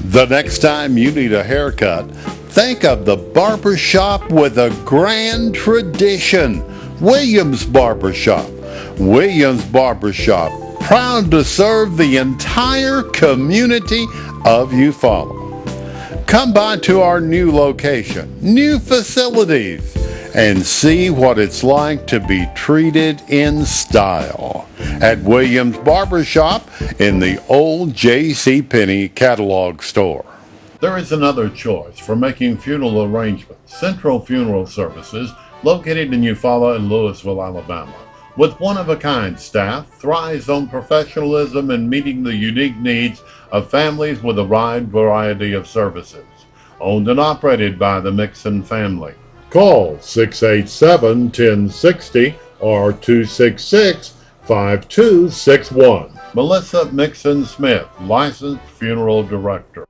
The next time you need a haircut, think of the barbershop with a grand tradition. Williams Barbershop. Williams Barbershop, proud to serve the entire community of Eufaula. Come by to our new location, new facilities, and see what it's like to be treated in style at Williams Barbershop in the old JCPenney catalog store. There is another choice for making funeral arrangements. Central Funeral Services, located in Eufaula and Louisville, Alabama, with one-of-a-kind staff, thrives on professionalism and meeting the unique needs of families with a wide variety of services. Owned and operated by the Mixon family. Call 687-1060 or 266-5261. Melissa Mixon Smith, licensed funeral director.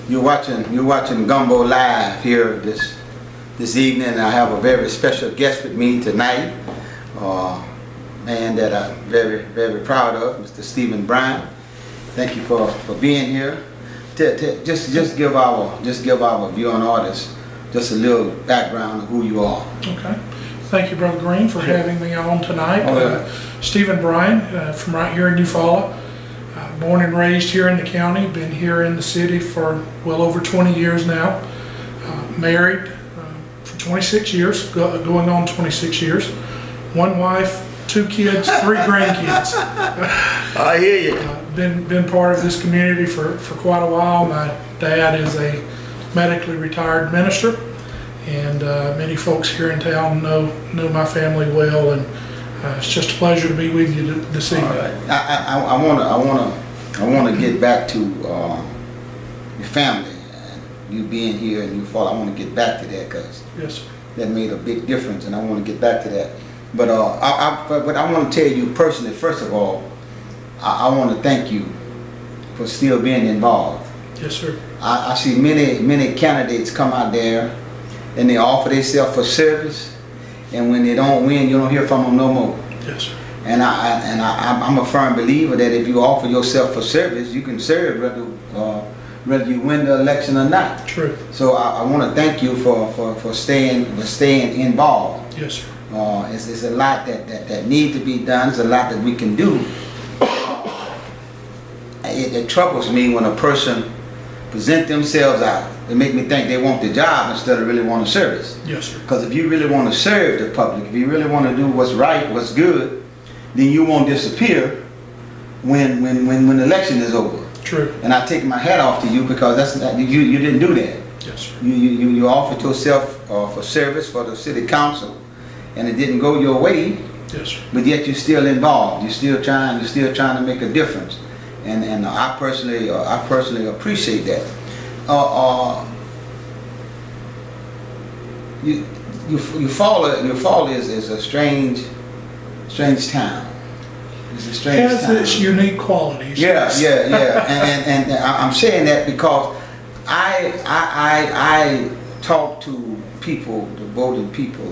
You're watching Gumbo live here this evening. I have a very special guest with me tonight, man that I'm very proud of, Mr. Bryan. Thank you for being here. Just give our viewing audience just a little background of who you are. Okay. Thank you, Brother Green, for having me on tonight. Stephen Bryan, from right here in Eufaula. Born and raised here in the county, been here in the city for well over 20 years now. Married for 26 years, going on 26 years. One wife, 2 kids, 3 grandkids. I hear you. Been part of this community for quite a while. My dad is a medically retired minister, and many folks here in town know my family well, and it's just a pleasure to be with you this evening. Right. I want to get back to your family and you being here in Eufaula. I want to get back to that because yes, that made a big difference, and I want to get back to that. But I want to tell you personally, first of all, I want to thank you for still being involved. Yes, sir. I see many candidates come out there and they offer themselves for service, and when they don't win, you don't hear from them no more. Yes, sir. And I'm a firm believer that if you offer yourself for service, you can serve whether you win the election or not. True. So I want to thank you for staying involved. Yes, sir. It's a lot that needs to be done. It's a lot that we can do. It troubles me when a person present themselves out. They make me think they want the job instead of really want to service. Yes, sir. Because if you really want to serve the public, if you really want to do what's right, what's good, then you won't disappear when the election is over. True. And I take my hat off to you because you didn't do that. Yes, sir. You offered yourself for service for the city council, and it didn't go your way. Yes, sir. But yet you're still involved. You're still trying to make a difference, and I personally appreciate that. Eufaula is a strange town. It's a strange town. It has its unique qualities. Yeah. and I'm saying that because I talk to people, the voting people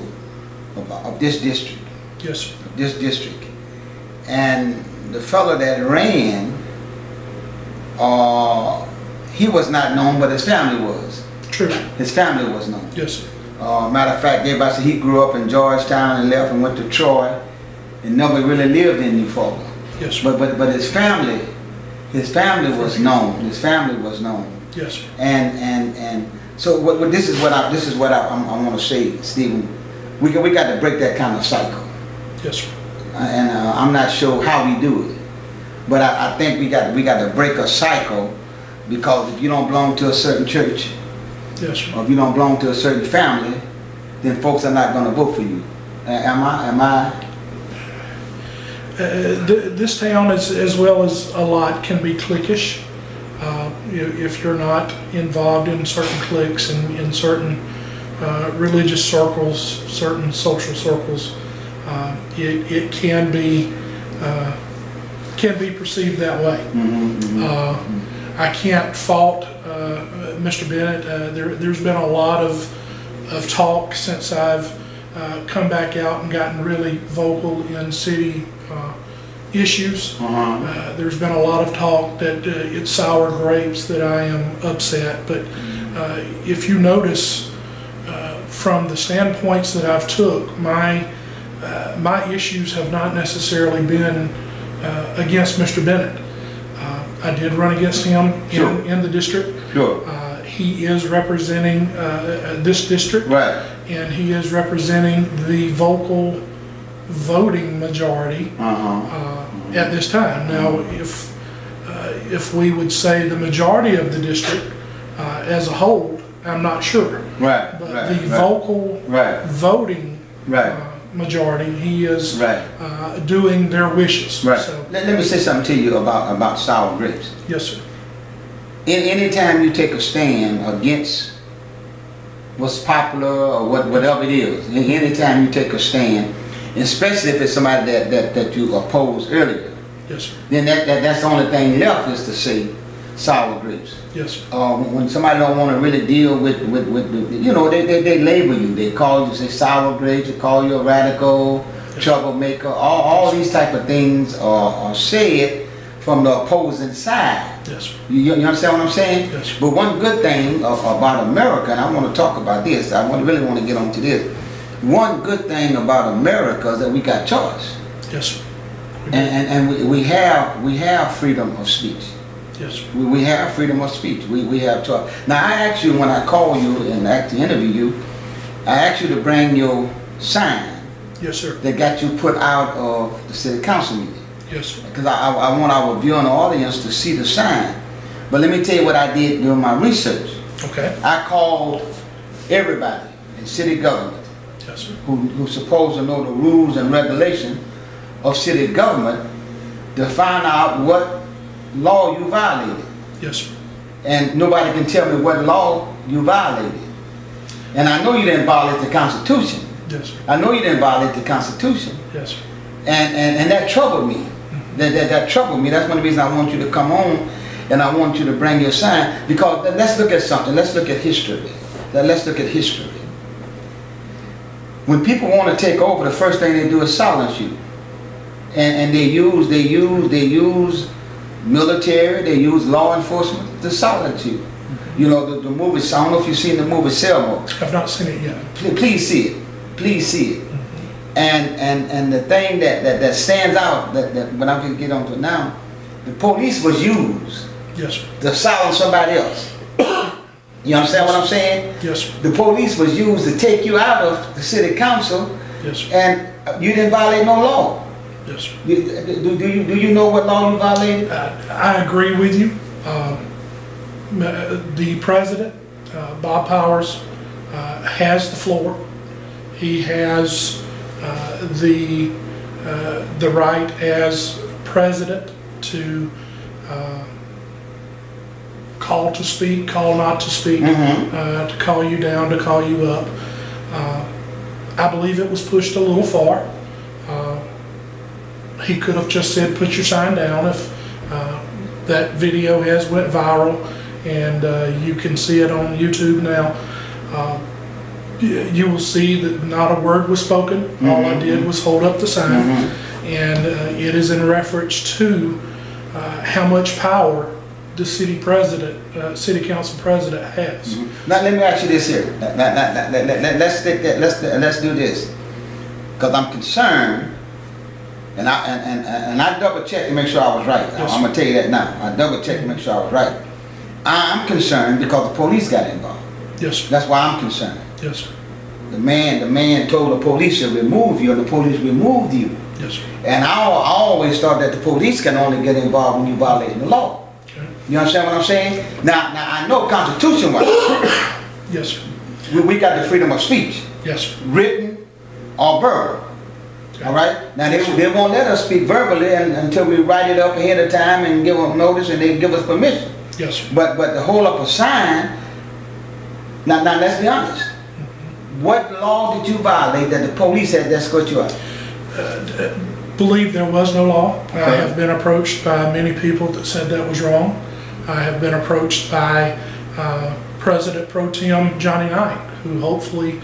of this district. Yes, sir. This district, and the fellow that ran, he was not known, but his family was. True. His family was known. Yes, sir. Matter of fact, everybody said he grew up in Georgetown and left and went to Troy, and nobody really lived in Eufaula. Yes, sir. But his family was known. His family was known. Yes, sir. And so this is what I want to say, Stephen. We got to break that kind of cycle. Yes, sir. And I'm not sure how we do it, but I think we got to break a cycle, because if you don't belong to a certain church, yes, sir, or if you don't belong to a certain family, then folks are not going to vote for you. Am I? This town, as well as a lot, can be cliquish. If you're not involved in certain cliques and in certain religious circles, certain social circles, it can be perceived that way. I can't fault Mr. Bennett. There's been a lot of talk since I've come back out and gotten really vocal in city issues. There's been a lot of talk that it's sour grapes that I am upset, but if you notice from the standpoints that I've took, my issues have not necessarily been against Mr. Bennett. I did run against him in the district. He is representing this district, right, and he is representing the vocal voting majority at this time. Now, if we would say the majority of the district as a whole, I'm not sure. Right. But the vocal voting majority, he is doing their wishes. Right. So, let me say something to you about sour grapes. yes, sir. Anytime you take a stand against what's popular or whatever it is, anytime you take a stand, especially if it's somebody that you opposed earlier, Yes, sir. then that's the only thing left is to say sour grapes. Yes, sir. When somebody don't want to really deal with you know, they label you. They call you, say sour grapes. They call you a radical, troublemaker. All these type of things are said from the opposing side. Yes, sir. You understand what I'm saying? Yes, sir. But one good thing about America, and I want to talk about this. I really want to get onto this. One good thing about America is that we got choice. Yes, sir. And we have freedom of speech. Yes, sir. We have freedom of speech. We have choice. Now I asked you when I call you and actually interview you, I asked you to bring your sign Yes, sir. that got you put out of the city council meeting. Yes, sir. Because I want our viewing audience to see the sign. But let me tell you what I did during my research. Okay. I called everybody in city government Yes, sir. who's supposed to know the rules and regulations of city government to find out what law you violated. Yes, sir. And nobody can tell me what law you violated. And I know you didn't violate the Constitution. Yes, sir. I know you didn't violate the Constitution. Yes, sir. And that troubled me. That troubled me. That's one of the reasons I want you to come on and I want you to bring your sign. Because let's look at something. Let's look at history. Let's look at history. When people want to take over, the first thing they do is silence you. And they use military, they use law enforcement to silence you. You know, the movie, I don't know if you've seen the movie Selma. I've not seen it yet. Please see it. Please see it. And the thing that stands out, that when I can get onto it now, the police was used Yes, sir. to silence somebody else. You understand what I'm saying? Yes, sir. The police was used to take you out of the city council, Yes, sir. and you didn't violate no law. Yes, sir. Do you know what law you violated? I agree with you. The president, Bob Powers, has the floor. He has the right as president to call to speak, call not to speak, to call you down, to call you up. I believe it was pushed a little far. He could have just said, put your sign down. If that video has went viral and you can see it on YouTube now, you will see that not a word was spoken. All I did was hold up the sign, and it is in reference to how much power the city president, city council president has. Now let me ask you this here. Let's do this, because I'm concerned, and I double checked to make sure I was right. Yes, I'm gonna tell you that now. I double checked to make sure I was right. I'm concerned because the police got involved. Yes, sir. That's why I'm concerned. Yes, sir. The man told the police to remove you, and the police removed you. Yes, sir. And I always thought that the police can only get involved when you violate the law. Okay. You understand what I'm saying? Now I know constitution-wise, Yes, sir. we got the freedom of speech, Yes, sir. written or verbal. All right. Now they won't let us speak verbally until we write it up ahead of time and give them notice, and they give us permission. Yes, sir. But to hold up a sign. Now let's be honest. What law did you violate that the police had to escort you out? Believe there was no law. I have been approached by many people that said that was wrong. I have been approached by President Pro Tem Johnny Knight, who hopefully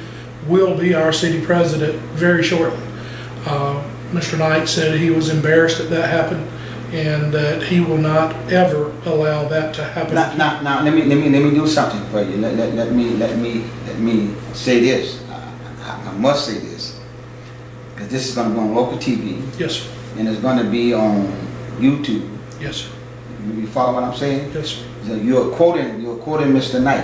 will be our city president very shortly. Mr. Knight said he was embarrassed that happened, and that he will not ever allow that to happen. Now, let me do something for you. Let me say this. I must say this, because this is going to be on local TV. Yes, sir. And it's going to be on YouTube. Yes, sir. You follow what I'm saying? Yes, sir. So you're quoting Mr. Knight.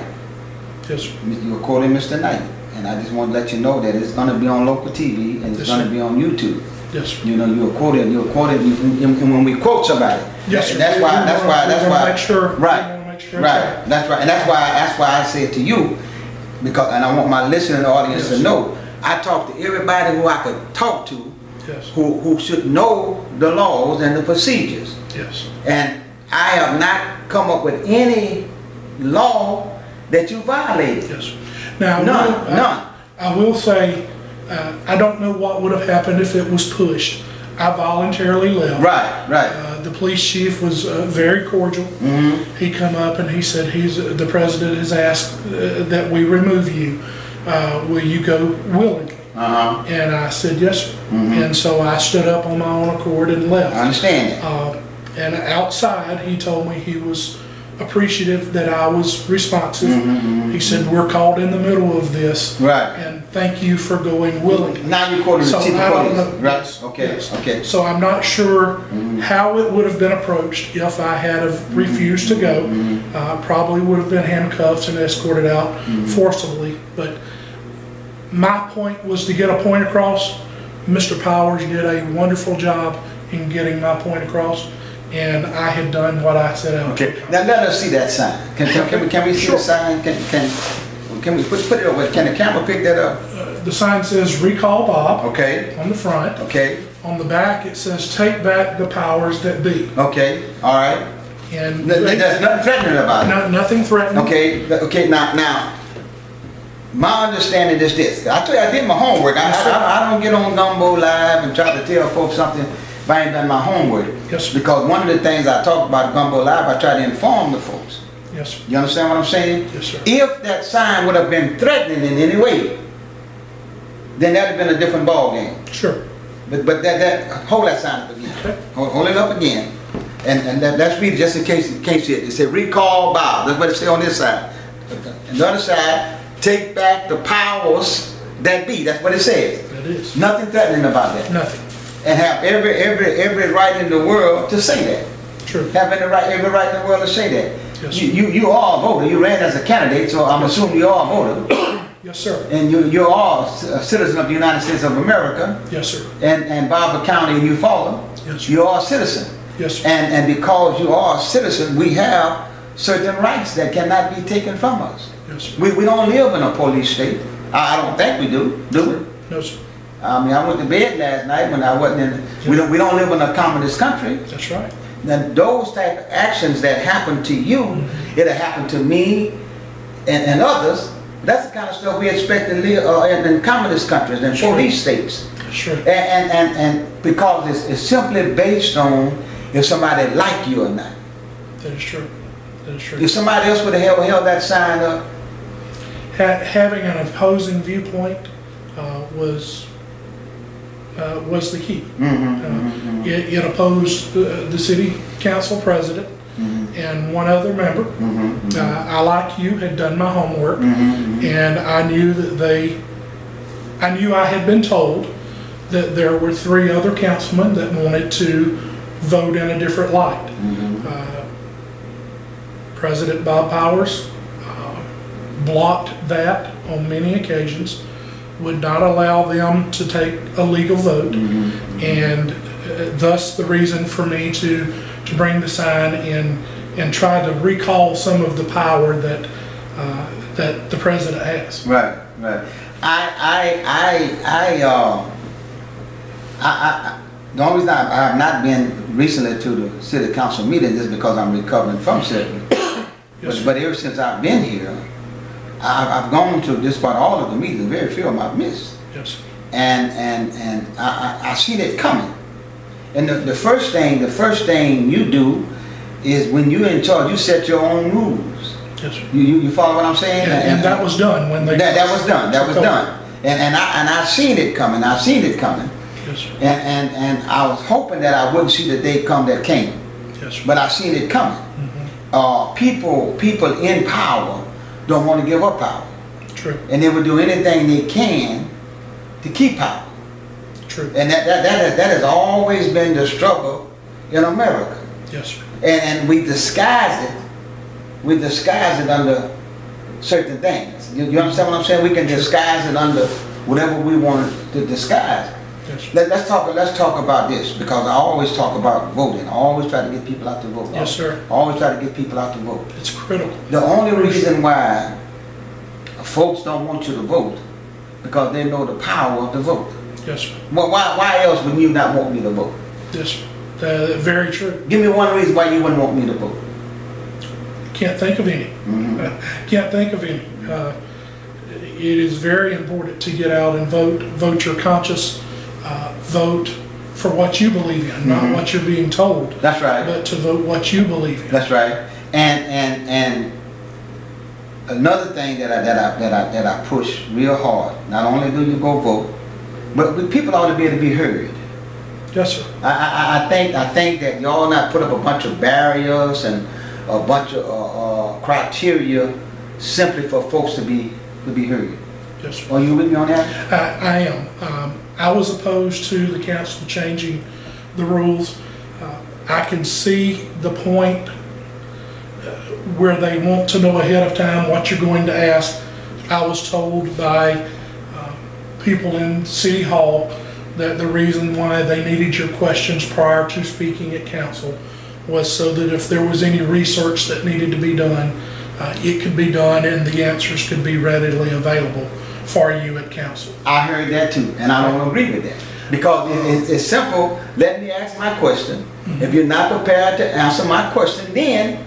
Yes, sir. You're quoting Mr. Knight, and I just want to let you know that it's going to be on local TV and it's going to be on YouTube. Yes, sir. You know, you're quoting, and when we quote somebody, yes, sir. That's why. Make sure. Right. Make sure right. That's right, and that's why I say it to you, because, and I want my listening audience to know, I talk to everybody who I could talk to, yes, who should know the laws and the procedures. Yes. And I have not come up with any law that you violated. Yes. Now, none. I will say, I don't know what would have happened if it was pushed. I voluntarily left. Right. The police chief was very cordial. Mm-hmm. He come up and he said, the president has asked that we remove you. Will you go willingly? Uh-huh. And I said, yes, sir. Mm-hmm. And so I stood up on my own accord and left. I understand it. And outside, he told me he was appreciative that I was responsive. Mm-hmm. He said, we're caught in the middle of this. Right. And thank you for going willingly. Now you're quoting the chief of police. Right. Yes, Okay. yes. Okay. So I'm not sure how it would have been approached if I had have refused to go. Probably would have been handcuffed and escorted out forcibly. But my point was to get a point across. Mr. Powers did a wonderful job in getting my point across, and I had done what I set out. Okay. Now let us see that sign. Can we see Sure. the sign? Can we put it over? Can the camera pick that up? The sign says "Recall Bob" Okay. on the front. Okay. On the back, it says "Take back the powers that be." Okay. All right. And There's nothing threatening about it. nothing threatening. Okay. Okay. Now. My understanding is this. I tell you, I did my homework. I don't get on Gumbo Live and try to tell folks something if I ain't done my homework. Yes, sir. Because one of the things I talk about Gumbo Live, I try to inform the folks. Yes, sir. You understand what I'm saying? Yes, sir. If that sign would have been threatening in any way, then that'd have been a different ball game. Sure. But that hold that sign up again. Okay. Hold it up again. And let's read it just in case it said "Recall Bob." That's what it say on this side. On the other side, "Take back the powers that be." That's what it says. That is. Nothing threatening about that. Nothing. And have every right in the world to say that. True. Have every right in the world to say that. Yes, sir. You are a voter. You ran as a candidate, so I'm assuming you are a voter. Yes, sir. And you are a citizen of the United States of America. Yes, sir. And Barber County and you follow. Yes, sir. You are a citizen. Yes, sir. And because you are a citizen, we have certain rights that cannot be taken from us. Yes, sir. We don't live in a police state. I don't think we do we? No, sir. I mean, I went to bed last night when I wasn't in. We don't live in a communist country. That's right. Now those type of actions that happen to you, it'll happen to me and others. That's the kind of stuff we expect to live in communist countries and police states. Sure. And because it's simply based on if somebody like you or not. That is true. That is true. If somebody else would have held that sign up. Having an opposing viewpoint was the key. It opposed the city council president and one other member. I, like you, had done my homework, and I knew that I knew I had been told that there were 3 other councilmen that wanted to vote in a different light. President Bob Powers blocked that on many occasions, would not allow them to take a legal vote, and thus the reason for me to bring the sign and try to recall some of the power that that the president has. Right. The only reason I have not been recently to the city council meeting is because I'm recovering from surgery. Yes, But ever since I've been here, I've gone to just about all of the meetings. Very few of them I've missed. Yes. And I see that coming. And the first thing you do is when you're in charge, you set your own rules. Yes, sir. You follow what I'm saying? And that was done when they... That was done. That was done. And I seen it coming. I seen it coming. Yes, sir. And I was hoping that I wouldn't see the day come that came. Yes, sir. But I seen it coming. People in power don't want to give up power. True. And they will do anything they can to keep power. True. And that has always been the struggle in America. Yes, sir. And we disguise it. We disguise it under certain things. You understand what I'm saying? We can disguise it under whatever we want to disguise. Yes, Let's talk about this, because I always talk about voting. I always try to get people out to vote. Yes, sir. I always try to get people out to vote. It's critical. The only reason why folks don't want you to vote, because they know the power of the vote. Yes, sir. Well, why else would you not want me to vote? Yes, sir. Very true. Give me one reason why you wouldn't want me to vote. Can't think of any. Can't think of any. It is very important to get out and vote. Vote your conscience. Vote for what you believe in, not what you're being told. That's right. But to vote what you believe in. That's right. And another thing that I push real hard. Not only do you go vote, but people ought to be able to be heard. Yes, sir. I think that y'all not put up a bunch of barriers and a bunch of criteria simply for folks to be heard. Yes, sir. Are you with me on that? I am. I was opposed to the council changing the rules. I can see the point where they want to know ahead of time what you're going to ask. I was told by people in City Hall that the reason why they needed your questions prior to speaking at council was so that if there was any research that needed to be done, it could be done and the answers could be readily available for you at council. I heard that too, and I don't agree with that. Because it's simple. Let me ask my question. If you're not prepared to answer my question, then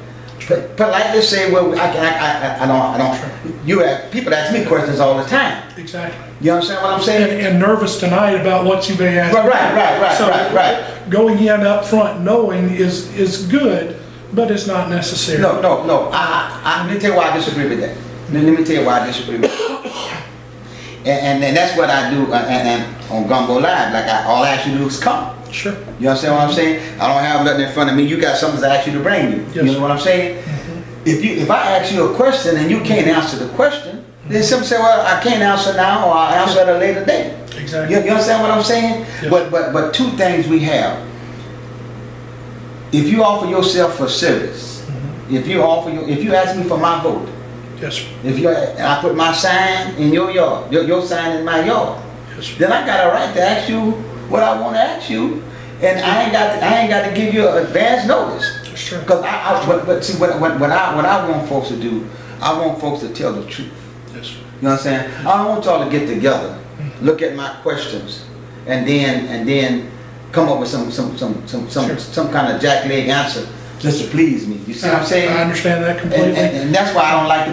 politely say, well, I don't. People ask me questions all the time. Exactly. You understand what I'm saying? And nervous tonight about what you may ask. Right. Going in up front knowing is good, but it's not necessary. No. Let me tell you why I disagree with that. Let me tell you why I disagree with that. And that's what I do and on Gumbo Live. Like all I ask you to do is come. Sure. You understand what I'm saying? I don't have nothing in front of me. You got something to ask you to bring you. Yes. You know what I'm saying? If I ask you a question and you can't answer the question, then some say, well, I can't answer now, or I'll answer at a later date. Exactly. You understand what I'm saying? Yes. But two things we have. If you offer yourself for service, if you ask me for my vote, yes, sir. and I put my sign in your yard, your sign in my yard, Yes, sir. then I got a right to ask you what I want to ask you, and I ain't got to give you advance notice. That's true. Because but see what I want folks to do, I want folks to tell the truth. Yes, sir. You know what I'm saying? I don't want y'all to get together, look at my questions, and then come up with some kind of jackleg answer just to please me. You see what I'm saying? I understand that completely. And that's why I don't like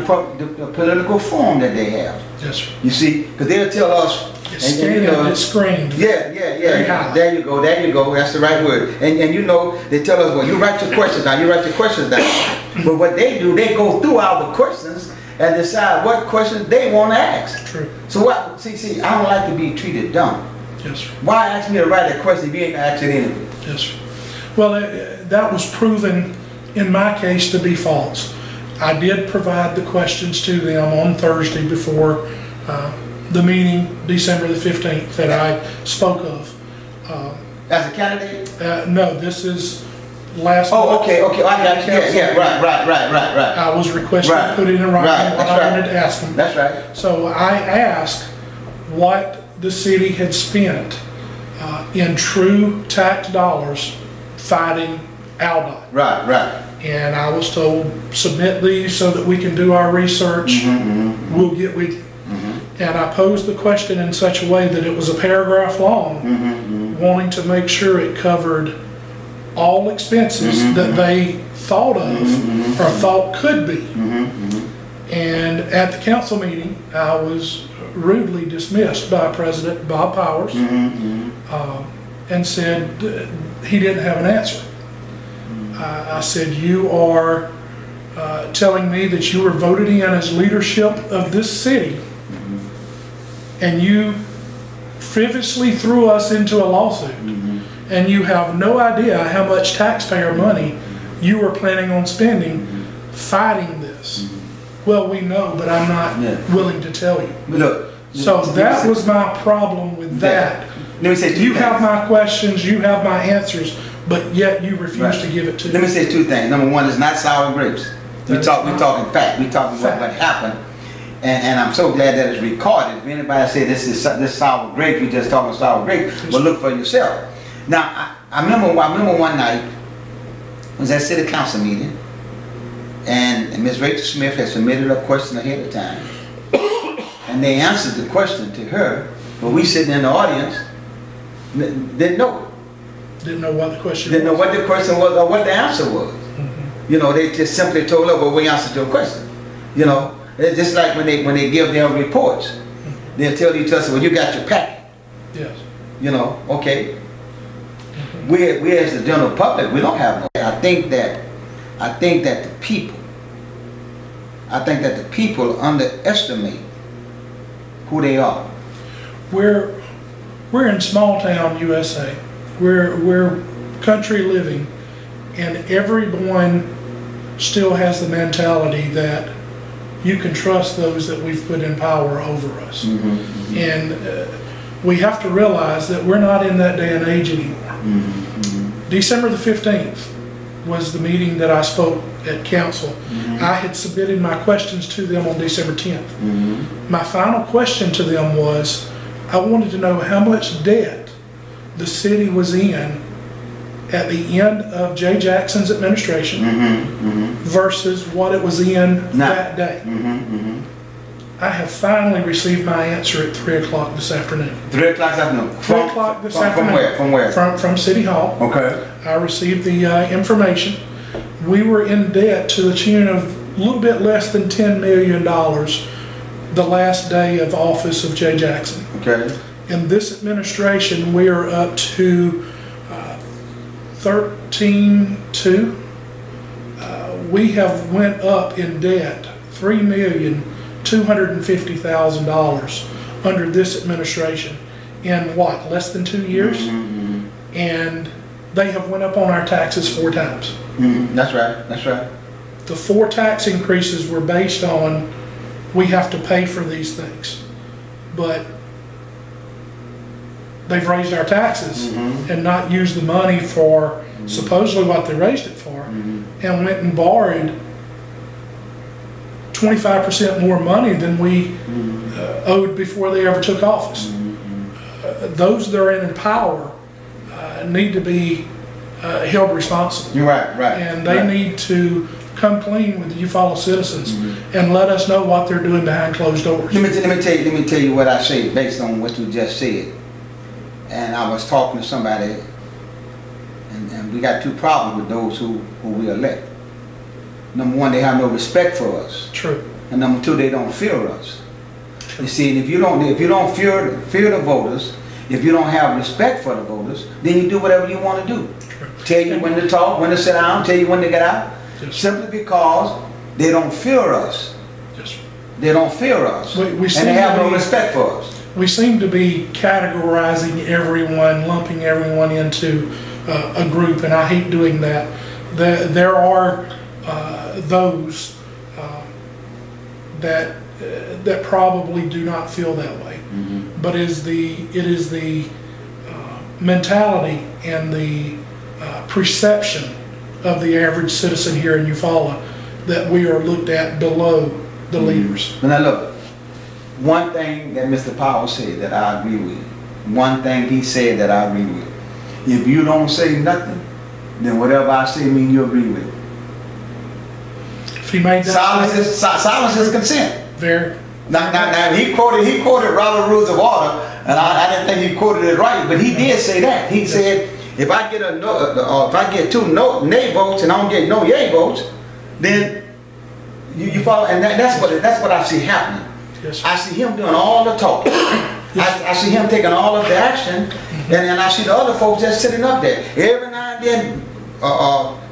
the political form that they have. Yes, sir. You see, because they'll tell us. It's screened. Yeah. There you go. That's the right word. And you know, they tell us, well, you write your questions down. But what they do, they go through our questions and decide what questions they want to ask. True. So what? See, I don't like to be treated dumb. Yes, sir. Why ask me to write a question if you ain't gonna ask it anyway? Yes, sir. Well, that was proven in my case to be false. I did provide the questions to them on Thursday before the meeting, December the 15th, that I spoke of. As a candidate? No, this is last month. Oh, okay. I got you. Yeah, right. I was requested to put it in writing what I wanted to ask them. That's right. So I asked what the city had spent in true tax dollars fighting ALDOT. Right. And I was told, submit these so that we can do our research. We'll get with you. And I posed the question in such a way that it was a paragraph long, wanting to make sure it covered all expenses that they thought of or thought could be. And at the council meeting, I was rudely dismissed by President Bob Powers and said he didn't have an answer. I said, you are telling me that you were voted in as leadership of this city, and you frivolously threw us into a lawsuit, and you have no idea how much taxpayer money you were planning on spending fighting this. Well, we know, but I'm not willing to tell you. Look, so that was my problem with that. Let me say you have my questions, you have my answers, but yet you refuse to give it to me. Let me say two things. Number one, it's not sour grapes. We talking fact. We talking about what happened. And I'm so glad that it's recorded. If anybody say this sour grape, we just talking sour grape, but look for yourself. Now, I remember one night, I was at city council meeting, and Ms. Rachel Smith had submitted a question ahead of time. And they answered the question to her, but we sitting in the audience didn't know. Didn't know what the question Didn't know what the question was or what the answer was. You know, they just simply told her, well, we answered your question. You know, it's just like when they give their reports. They'll tell each other, well, you got your packet. Yes. You know, okay. We as the general public, we don't have no. I think that the people underestimate who they are. We're in small town USA. We're country living, and everyone still has the mentality that you can trust those that we've put in power over us. And we have to realize that we're not in that day and age anymore. December the 15th was the meeting that I spoke at council. I had submitted my questions to them on December 10th. My final question to them was, I wanted to know how much debt the city was in at the end of Jay Jackson's administration versus what it was in that day. I have finally received my answer at 3 o'clock this afternoon. 3 o'clock this afternoon? 3 o'clock this afternoon. From where? From City Hall. Okay. I received the information. We were in debt to the tune of a little bit less than $10 million the last day of office of Jay Jackson. Okay. In this administration, we are up to 13.2. We have went up in debt $3,250,000 under this administration in what, less than 2 years? And they have went up on our taxes 4 times. That's right. That's right. The 4 tax increases were based on we have to pay for these things, but they've raised our taxes and not used the money for supposedly what they raised it for, and went and borrowed 25% more money than we owed before they ever took office. Those that are in power need to be held responsible. You're right, right. And they need to come clean with you fellow citizens and let us know what they're doing behind closed doors. Let me tell you what I say based on what you just said. And I was talking to somebody, and we got 2 problems with those who we elect. Number one, they have no respect for us. True. And number 2, they don't fear us. True. You see, and if you don't fear the voters, if you don't have respect for the voters, then you do whatever you want to do. True. Tell you when to talk, when to sit down, tell you when to get out. Yes. Simply because they don't fear us. Yes. They don't fear us. And they have no respect for us. We seem to be categorizing everyone, lumping everyone into a group, and I hate doing that. There are those that probably do not feel that way, but it is the mentality and the perception of the average citizen here in Eufaula that we are looked at below the leaders. But now look, one thing that Mr. Powell said that I agree with, one thing he said that I agree with, if you don't say nothing, then whatever I say mean you agree with it. If he made that silence is consent. Very. Now he quoted Robert Rules of Order, and I didn't think he quoted it right, but he did say that. He said, if I get if I get 2 nay votes and I don't get no yay votes, then you follow, and that's what I see happening. Yes. I see him doing all the talking. Yes. I see him taking all of the action, and I see the other folks just sitting up there. Every now and then,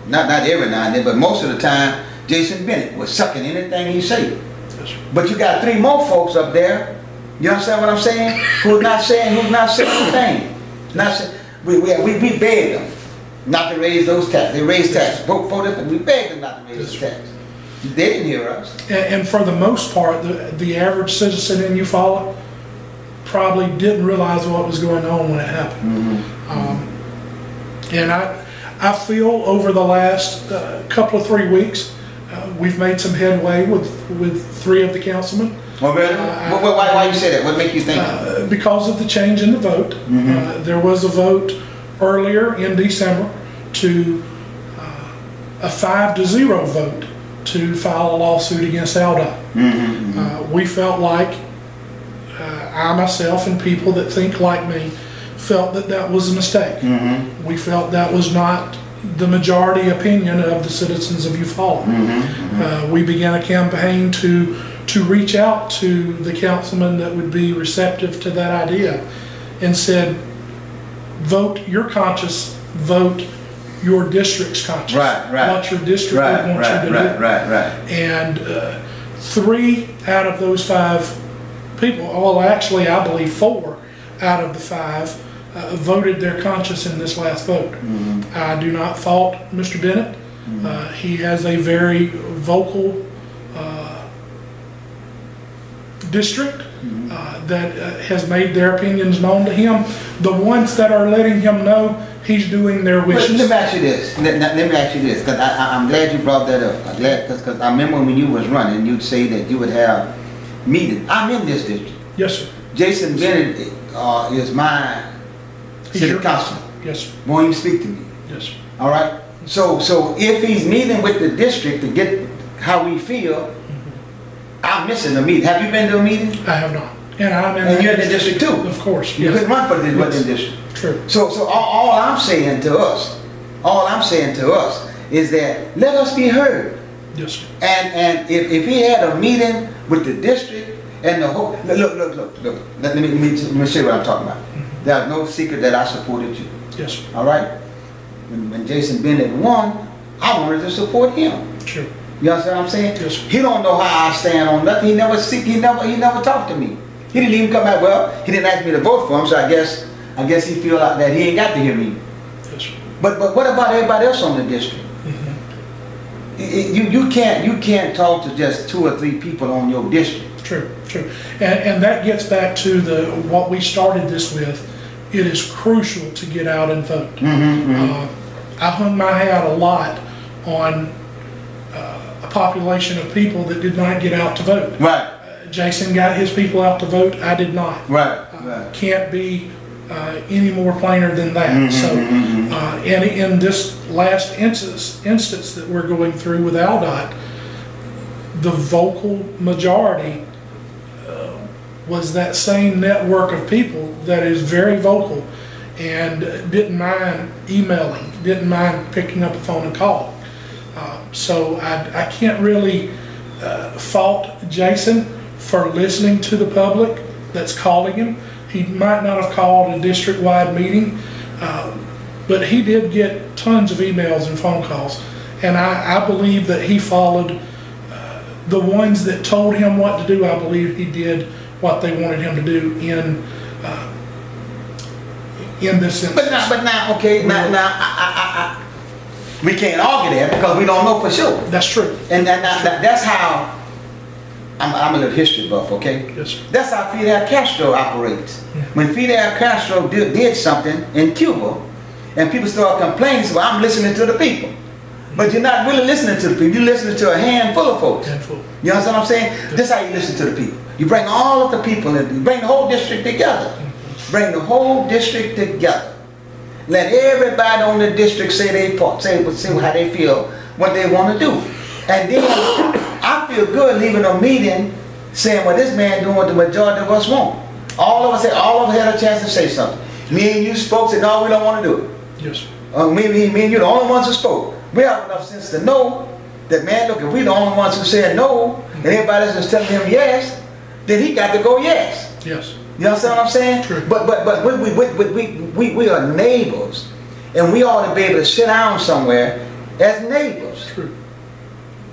not every now and then, but most of the time, Jason Bennett was sucking anything he said. But you got 3 more folks up there, you understand what I'm saying? Who's not saying anything. We begged them not to raise those taxes. They raised taxes. Vote for them, we begged them not to raise the taxes. They didn't hear us. And for the most part, the average citizen in Eufaula probably didn't realize what was going on when it happened. And I feel over the last couple of 3 weeks, we've made some headway with 3 of the councilmen. Oh, really? Why you say that? What make you think? Because of the change in the vote. There was a vote earlier in December to a 5-0 vote to file a lawsuit against ALDOT. We felt like, I myself and people that think like me, felt that was a mistake. We felt that was not the majority opinion of the citizens of Eufaula. We began a campaign to reach out to the councilmen that would be receptive to that idea and said, vote your conscience, vote your district's conscience. What your district wants you to do. And 3 out of those 5 people, well actually I believe 4 out of the 5 voted their conscience in this last vote. I do not fault Mr. Bennett. He has a very vocal district that has made their opinions known to him. The ones that are letting him know he's doing their wishes. Let me ask you this. Let me ask you this, because I'm glad you brought that up. I'm glad, because I remember when you was running, you'd say that you would have meetings. I'm in this district. Yes, sir. Jason Bennett is my city councilman. Yes, sir. Won't you speak to me? Yes, sir. All right. So if he's meeting with the district to get how we feel, I'm missing a meeting. Have you been to a meeting? I have not. And I'm in. And you're in the district too. Of course. You couldn't run for the district. True. So all I'm saying to us, is that let us be heard. Yes, sir. And if he had a meeting with the district and the whole look. Let me show you what I'm talking about. There's no secret that I supported you. Yes, sir. All right. When Jason Bennett won, I wanted to support him. Sure. You understand what I'm saying? Yes, sir. He don't know how I stand on nothing. He never talked to me. He didn't even come out. Well, he didn't ask me to vote for him, so I guess he feel like that he ain't got to hear me. Yes, sir. But what about everybody else on the district? You can't talk to just 2 or 3 people on your district. True. And that gets back to what we started this with. It is crucial to get out and vote. I hung my hat a lot on a population of people that did not get out to vote. Right. Jason got his people out to vote. I did not. Right. Can't be any more plainer than that. And in this last instance that we're going through with ALDOT, the vocal majority was that same network of people that is very vocal and didn't mind emailing, didn't mind picking up the phone and calling. So I can't really fault Jason for listening to the public that's calling him. He might not have called a district-wide meeting, but he did get tons of emails and phone calls. And I believe that he followed the ones that told him what to do. I believe he did what they wanted him to do in this instance. But now, okay, we can't argue that because we don't know for sure. That's true. And that's how, I'm a little history buff, okay? Yes, sir. That's how Fidel Castro operates. When Fidel Castro did something in Cuba, and people start complaining, so I'm listening to the people. But you're not really listening to the people, you're listening to a handful of folks. You understand what I'm saying? Yes. This is how you listen to the people. You bring all of the people in, you bring the whole district together. Bring the whole district together. Let everybody on the district say their part, say how they feel, what they want to do. And then I feel good leaving a meeting saying, well, this man doing what the majority of us want. All of us had a chance to say something. Me and you spoke, said, no, we don't want to do it. Yes. Me and you the only ones who spoke. We have enough sense to know that, man, look, if we the only ones who said no, and everybody else is telling him yes, then he got to go yes. Yes. You understand what I'm saying? True. But we are neighbors, and we ought to be able to sit down somewhere as neighbors. True.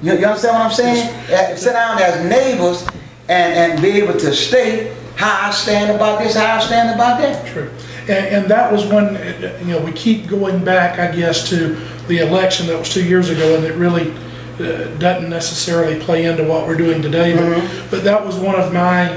You understand what I'm saying? Sit down as neighbors and be able to state how I stand about this, how I stand about that. True. And that was when, you know, we keep going back, I guess, to the election that was 2 years ago, and it really doesn't necessarily play into what we're doing today. But that was one of my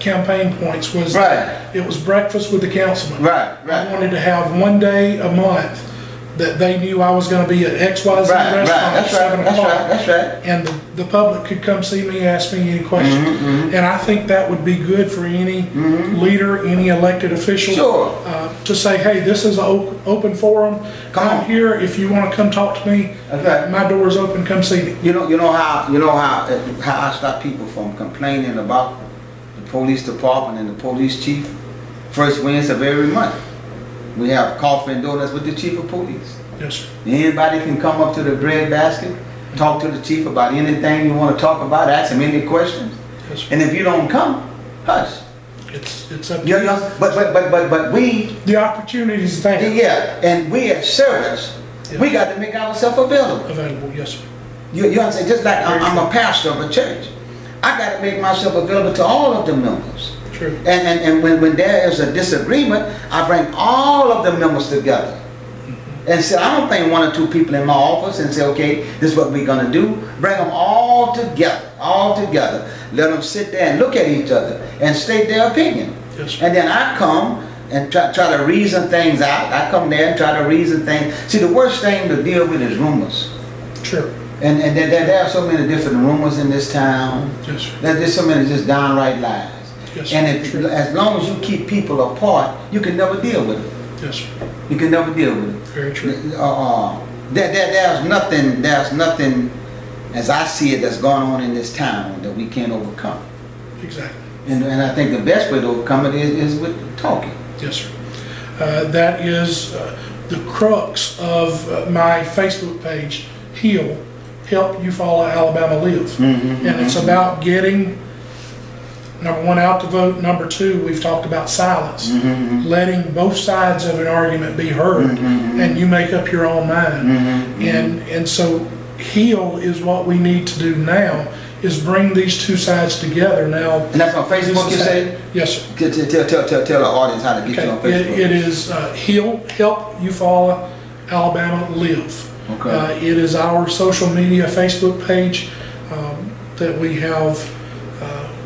campaign points, was it was breakfast with the councilman. I wanted to have one day a month that they knew I was going to be at XYZ restaurant at 7 o'clock. That's right. And the public could come see me, ask me any questions. And I think that would be good for any leader, any elected official, to say, hey, this is an open forum. I'm here. If you want to come talk to me, my door's open. Come see me. You know how I stop people from complaining about the police department and the police chief? First Wednesday of every month, we have coffee and donuts with the chief of police. Yes, sir. Anybody can come up to the bread basket, talk to the chief about anything you want to talk about, ask him any questions. Yes, sir. And if you don't come, hush. It's up to you. But we, the opportunities there. Yeah, and we as servants, we got to make ourselves available. Yes, sir. You understand? Just like I'm a pastor of a church, I got to make myself available to all of the members. True. And when there is a disagreement, I bring all of the members together. And say, I don't bring one or two people in my office and say, okay, this is what we're going to do. Bring them all together. Let them sit there and look at each other and state their opinion. Yes, and then I come and try to reason things out. I come there and try to reason things. See, the worst thing to deal with is rumors. True. And there are so many different rumors in this town. Yes, sir. There's so many just downright lies. Yes, and as long as you keep people apart, you can never deal with it. Yes, sir. You can never deal with it. Very true. There's nothing, as I see it, that's going on in this town that we can't overcome. Exactly. And I think the best way to overcome it is with talking. Yes, sir. That is the crux of my Facebook page, Help Eufaula Alabama Live. And it's about getting, number one, out to vote. Number two, we've talked about silence, letting both sides of an argument be heard, and you make up your own mind. And so heal is what we need to do now, is bring these two sides together now. And that's on Facebook, you say? Yes, sir. Tell the audience how to get you on Facebook. It is Help Eufaula Alabama Live. Okay. It is our social media Facebook page that we have.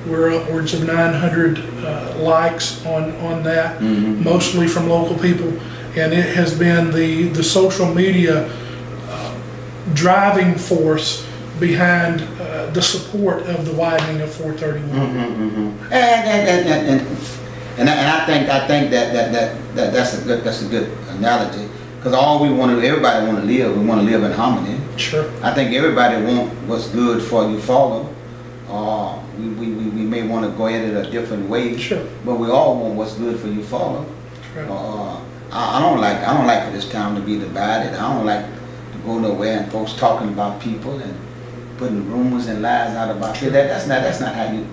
We're upwards of 900 likes on that, mostly from local people, and it has been the social media driving force behind the support of the widening of 431. And I think that's a good analogy, because all we want to, everybody want to live. We want to live in harmony. Sure. I think everybody want what's good for Eufaula. We may want to go at it a different way. Sure. But we all want what's good for Eufaula. Right. I don't like for this town to be divided. I don't like to go nowhere and folks talking about people and putting rumors and lies out about it. That's not how you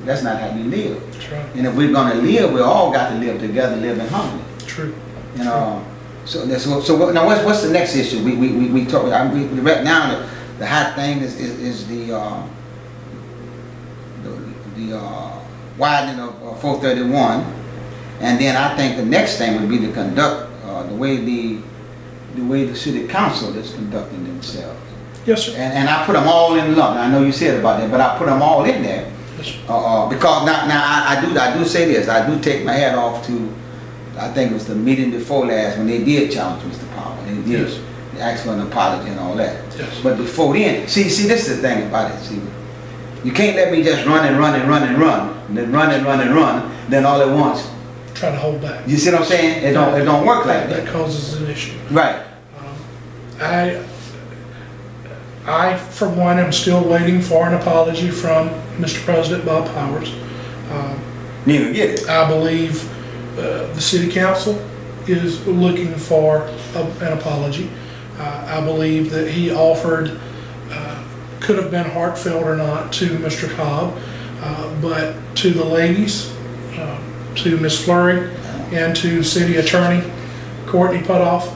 live. That's right. And if we're gonna live, we all got to live together, live in harmony. True. You know. So now what's the next issue? We talk. Right now the hot thing is the widening of 431, and then I think the next thing would be to conduct the way the city council is conducting themselves. Yes, sir. And I put them all in lump. I know you said about that, but I put them all in there. Yes, sir. Because now I do say this. I do take my hat off to, I think it was the meeting before last when they did challenge Mr. Powell. They did ask for an apology and all that. Yes. But before then, see, this is the thing about it. See, you can't let me just run, and then run, then all at once try to hold back. You see what I'm saying? It don't work like that. That causes an issue. Right. I, for one, am still waiting for an apology from Mr. President Bob Powers. Neither get it. I believe the City Council is looking for an apology. I believe that he offered, could have been heartfelt or not, to Mr. Cobb, but to the ladies, to Ms. Flurry, and to City Attorney Courtney Putoff,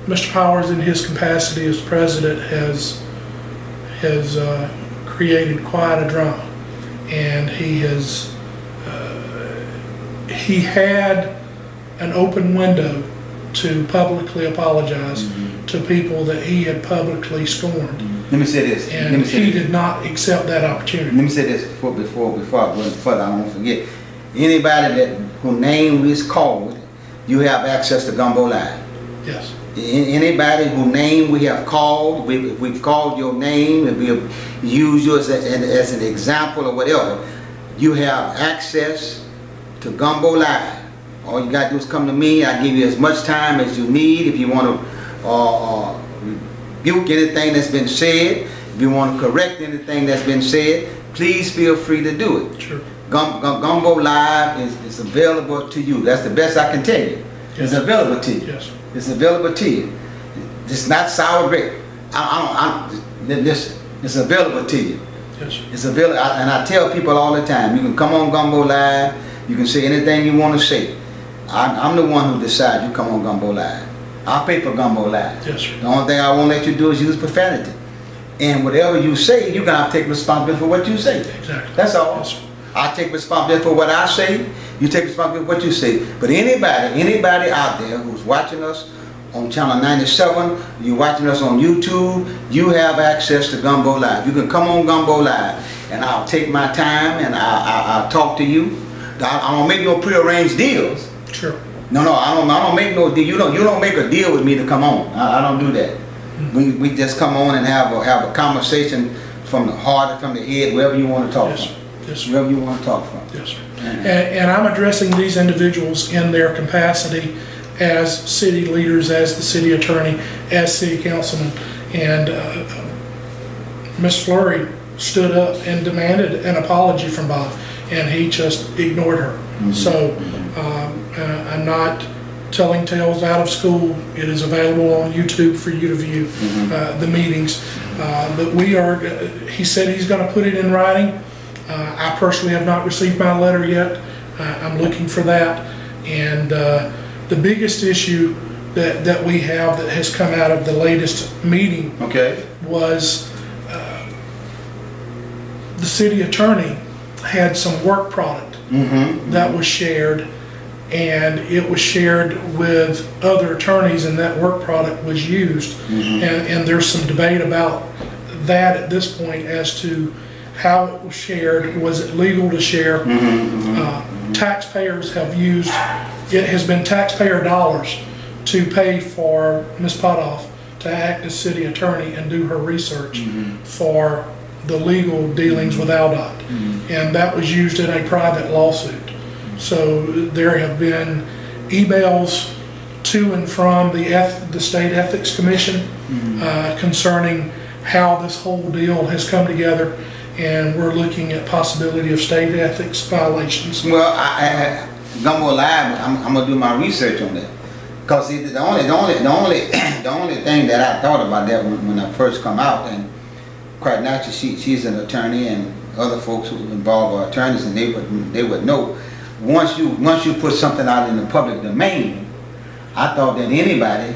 Mr. Powers, in his capacity as president, has created quite a drama, and he had an open window to publicly apologize to people that he had publicly scorned. Let me say this. And he did not accept that opportunity. Let me say this before I go any further. I don't forget. Anybody whose name is called, you have access to Gumbo Live. Yes. Anybody whose name we have called, we've called your name, and we've used you as an example or whatever, you have access to Gumbo Live. All you got to do is come to me. I give you as much time as you need. If you want to rebuke anything that's been said, if you want to correct anything that's been said, please feel free to do it. Sure. Gumbo Live is available to you. That's the best I can tell you. It's available to you. Yes. It's available to you. It's not sour grape. Listen, it's available to you. Yes. It's available, and I tell people all the time, you can come on Gumbo Live, you can say anything you want to say. I'm the one who decides you come on Gumbo Live. I'll pay for Gumbo Live. Yes, sir. The only thing I won't let you do is use profanity. And whatever you say, you're going to take responsibility for what you say. Exactly. That's all. Yes, sir. I take responsibility for what I say, you take responsibility for what you say. But anybody out there who's watching us on channel 97, you're watching us on YouTube, you have access to Gumbo Live. You can come on Gumbo Live, and I'll take my time and I'll talk to you. I don't make no prearranged deals. Sure. No, I don't make no deal. You don't make a deal with me to come on. I don't do that. We just come on and have a conversation from the heart, from the head, wherever you want to talk from. Yes, sir. Wherever you want to talk from. Yes, sir. And I'm addressing these individuals in their capacity as city leaders, as the city attorney, as city councilman. And Ms. Fleury stood up and demanded an apology from Bob, and he just ignored her. So I'm not telling tales out of school. It is available on YouTube for you to view the meetings. But he said he's going to put it in writing. I personally have not received my letter yet. I'm looking for that. And the biggest issue that we have that has come out of the latest meeting was the city attorney had some work product that was shared, and it was shared with other attorneys, and that work product was used. And there's some debate about that at this point as to how it was shared. Was it legal to share? Taxpayers have used, it has been taxpayer dollars to pay for Ms. Potoff to act as city attorney and do her research for the legal dealings with ALDOT. And that was used in a private lawsuit. So there have been emails to and from the State Ethics Commission concerning how this whole deal has come together, and we're looking at possibility of state ethics violations. Well, Gumbo Live, I'm gonna do my research on that, because the only thing that I thought about that when I first come out, and quite naturally she's an attorney, and other folks who involved are attorneys, and they would know. Once you put something out in the public domain, I thought that anybody.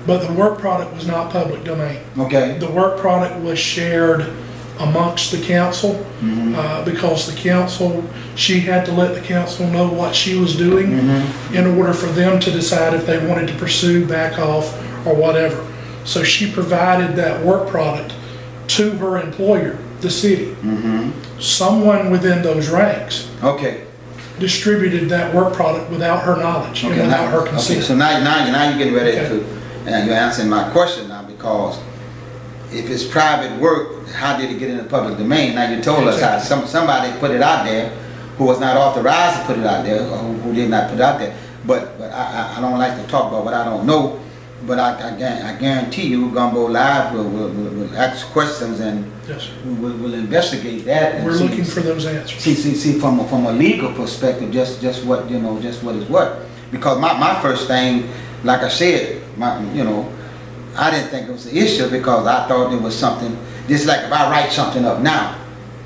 But the work product was not public domain. Okay. The work product was shared amongst the council because the council, she had to let the council know what she was doing in order for them to decide if they wanted to pursue, back off, or whatever. So she provided that work product to her employer, the city. Someone within those ranks distributed that work product without her knowledge and without her consent. Okay, so now you're getting ready to, and you're answering my question now, because if it's private work, how did it get in the public domain? Now you told us how somebody put it out there who was not authorized to put it out there, or who did not put it out there. But I don't like to talk about what I don't know. But I guarantee you, Gumbo Live will ask questions, and we'll investigate that. And we're looking for those answers. See from a legal perspective, just what is what. Because my first thing, like I said, I didn't think it was an issue, because I thought it was something. Just like if I write something up now,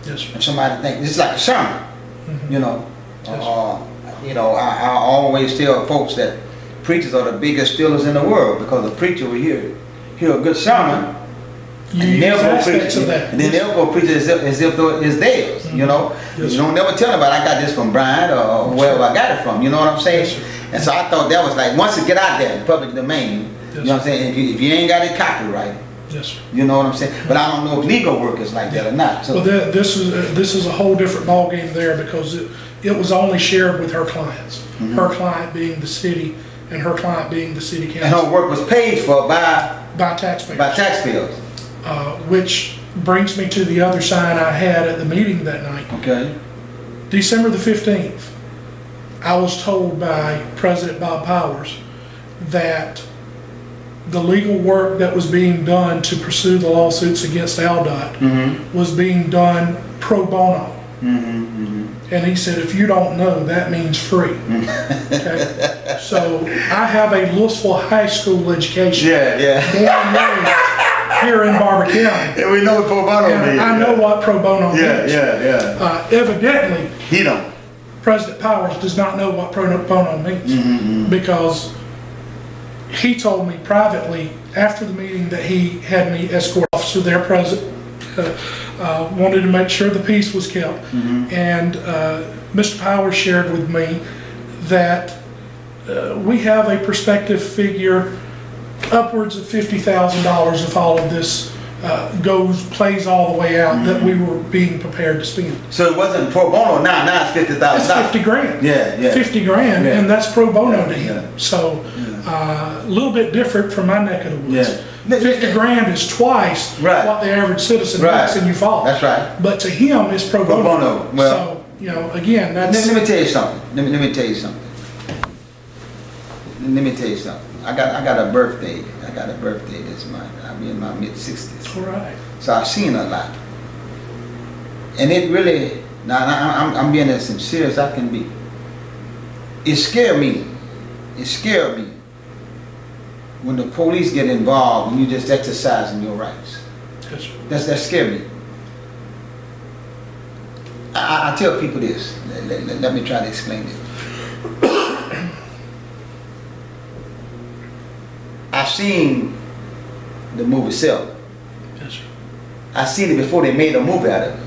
and somebody thinks this is like a sermon, I always tell folks that preachers are the biggest stealers in the world, because the preacher will hear a good sermon, and they'll go preach it, and then they'll go preach it as if it's theirs. You know, you don't never tell nobody I got this from Bryan or wherever I got it from. You know what I'm saying? And so I thought that was like, once it get out there in public domain, you know what I'm saying? If you ain't got it copyrighted, you know what I'm saying? But I don't know if legal work is like that or not. So. Well, this is a whole different ballgame there, because it was only shared with her clients. Her client being the city, and her client being the city council. And her work was paid for by taxpayers. By taxpayers. Which brings me to the other sign I had at the meeting that night. Okay. December the 15th, I was told by President Bob Powers that the legal work that was being done to pursue the lawsuits against Aldot was being done pro bono. And he said, if you don't know, that means free. Okay? So I have a Louisville high school education. Born and raised here in Barber County. And we know what pro bono means. I know what pro bono means. Evidently, he don't. President Powers does not know what pro bono means, because he told me privately after the meeting that he had me escort officer there present. Wanted to make sure the peace was kept. And Mr. Powers shared with me that we have a prospective figure upwards of $50,000 if all of this plays all the way out, that we were being prepared to spend. So it wasn't pro bono now it's $50,000. It's 50 grand. 50 grand, and that's pro bono to him. So a little bit different from my neck of the woods. 50 grand is twice what the average citizen makes in Eufaula. That's right. But to him, it's pro bono. Well, so, you know, again, that's... Let me tell you something. Let me tell you something. Let me tell you something. I got a birthday. I got a birthday this month. I'll be in my mid-60s. All right. So I've seen a lot. And it really, now I'm being as sincere as I can be. It scared me. It scared me when the police get involved and you just exercising your rights. That scared me. I tell people this. Let me try to explain it. I've seen the movie Self. I seen it before they made a movie out of it.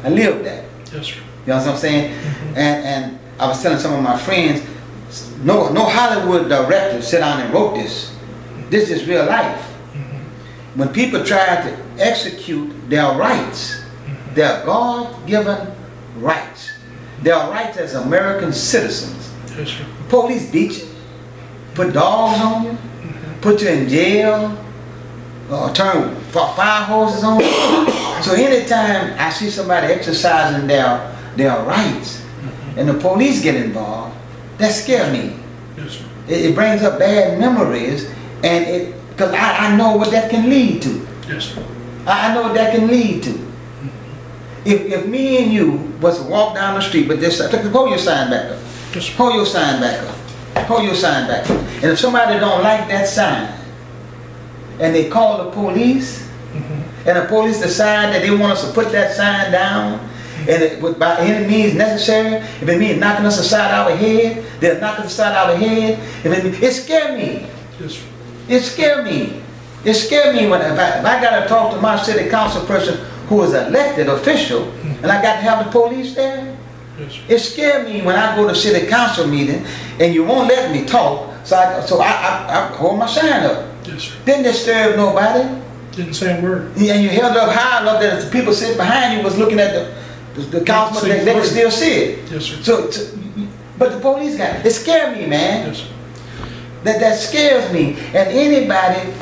I lived that. You know what I'm saying? And I was telling some of my friends, no Hollywood director sat down and wrote this. This is real life. When people try to execute their rights, their God-given rights, their rights as American citizens, police beat you, put dogs on you, put you in jail, turn fire hoses on you. So anytime I see somebody exercising their rights and the police get involved, that scares me. It brings up bad memories, and because I know what that can lead to. I know what that can lead to. If me and you was to walk down the street with this, hold your sign back up. Hold your sign back up. Hold your sign back up. And if somebody don't like that sign, and they call the police, and the police decide that they want us to put that sign down, and by any means necessary, if it means knocking us aside our head, they'll knock us aside our head. It scared me. It scared me. It scared me when if I got to talk to my city council person who is an elected official, and I got to have the police there. It scared me when I go to city council meeting and you won't let me talk, so I hold my sign up. Didn't disturb nobody. Didn't say a word. And you held it up high enough that the people sitting behind you was looking at the councilman, they could still see it. So, but the police got it. It scared me, man. That scares me. And anybody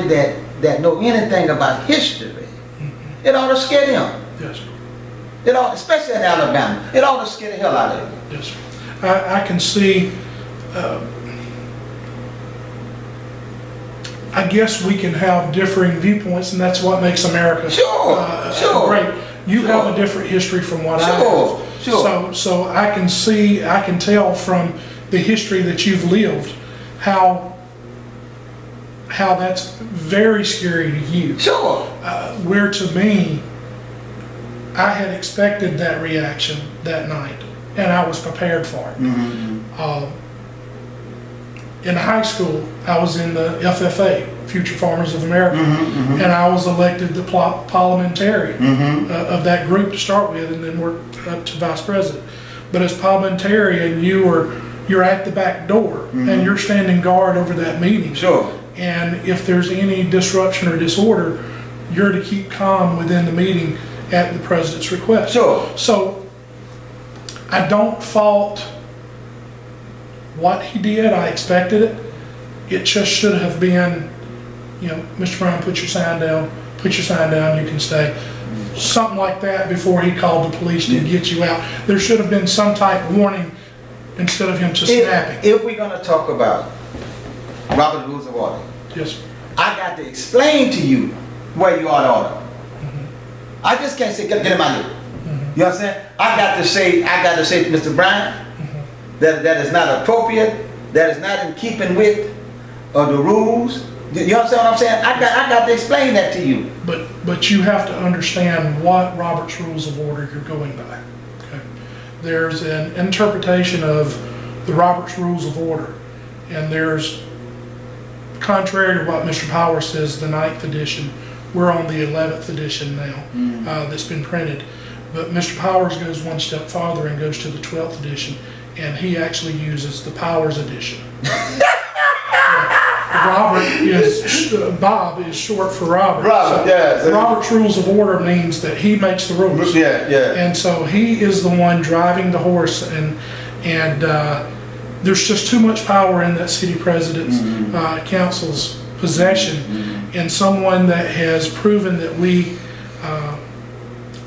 that know anything about history, it ought to scare them. It ought, especially in Alabama, it ought to scare the hell out of them. I can see. I guess we can have differing viewpoints, and that's what makes America great. You have a different history from what I have. So I can see, I can tell from the history that you've lived how that's very scary to you. Where to me, I had expected that reaction that night, and I was prepared for it. In high school, I was in the FFA, Future Farmers of America, and I was elected the parliamentarian of that group to start with, and then worked up to vice president. But as parliamentarian, you're at the back door, and you're standing guard over that meeting. Sure. And if there's any disruption or disorder, you're to keep calm within the meeting at the president's request. Sure. So I don't fault what he did. I expected it. It just should have been, you know, Mr. Bryan, put your sign down, you can stay. Something like that before he called the police to get you out. There should have been some type of warning instead of him just snapping. If we're going to talk about Robert's Rules of Order, Yes. I got to explain to you where you ought to order. I just can't say, get him out here. You understand? I got to say to Mr. Bryan that is not appropriate, that is not in keeping with the rules. You understand what I'm saying? I got to explain that to you. But you have to understand what Robert's Rules of Order you're going by. Okay? There's an interpretation of the Robert's Rules of Order, and there's, contrary to what Mr. Power says, the 9th edition, we're on the 11th edition now that's been printed. But Mr. Powers goes one step farther and goes to the 12th edition, and he actually uses the Powers edition. Bob is short for Robert. Robert, so yes. Robert's Rules of Order means that he makes the rules. Yeah, yeah. And so he is the one driving the horse, and there's just too much power in that city president's council's possession, and someone that has proven that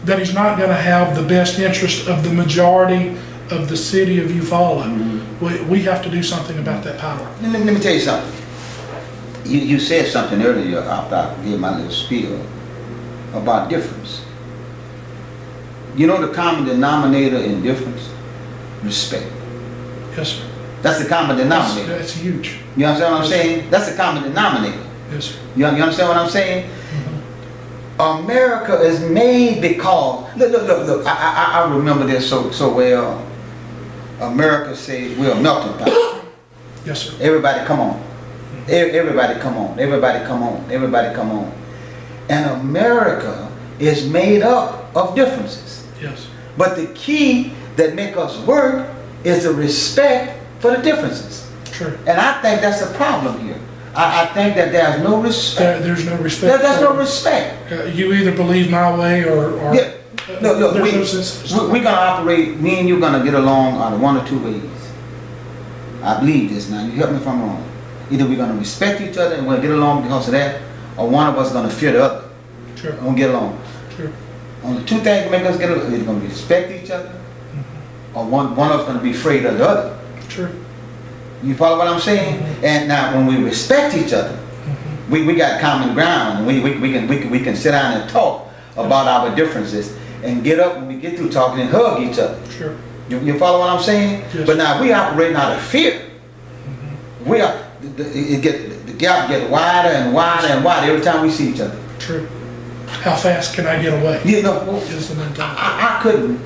that he's not going to have the best interest of the majority of the city of Eufaula. We have to do something about that power. Let me tell you something. You said something earlier after I gave my little spiel about difference. You know the common denominator in difference? Respect. Yes, sir. That's the common denominator. That's huge. You understand what I'm saying? That's the common denominator. Yes, sir. You understand what I'm saying? America is made because, look, I remember this so well. America says we're a melting pot. Yes, sir. Everybody come on. Everybody come on. Everybody come on. Everybody come on. And America is made up of differences. Yes. But the key that make us work is the respect for the differences. True. And I think that's a problem here. I think that there's no respect. There's no respect. There's no respect. You either believe my way or yeah. Look, we're going to operate, me and you are going to get along on one or two ways. I believe this now. You help me if I'm wrong. Either we're going to respect each other and we're going to get along because of that, or one of us is going to fear the other. Sure. And we'll get along. Sure. Only two things that make us get along. We're going to respect each other, or one of us is going to be afraid of the other. Sure. You follow what I'm saying? And now when we respect each other, we got common ground. We can sit down and talk about our differences and get up when we get through talking and hug each other. Sure. You follow what I'm saying? Yes. But now we operating out of fear. We are the gap gets wider and wider and wider every time we see each other. True. How fast can I get away? You know, Is the mentality.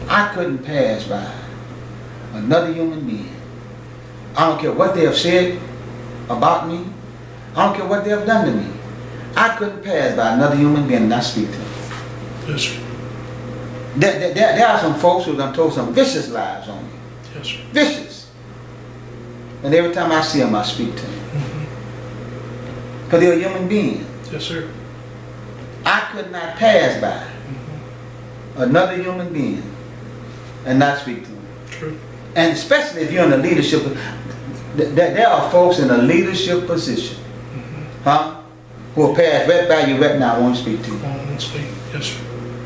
I couldn't pass by another human being. I don't care what they have said about me. I don't care what they have done to me. I couldn't pass by another human being and not speak to them. Yes, sir. There are some folks who have told some vicious lies on me. Yes, sir. Vicious. And every time I see them, I speak to them. Because they're a human being. Yes, sir. I could not pass by another human being and not speak to them. True. And especially if you're in a leadership, there are folks in a leadership position, who will pass right by you right now, won't speak to you. Won't speak. Yes, sir.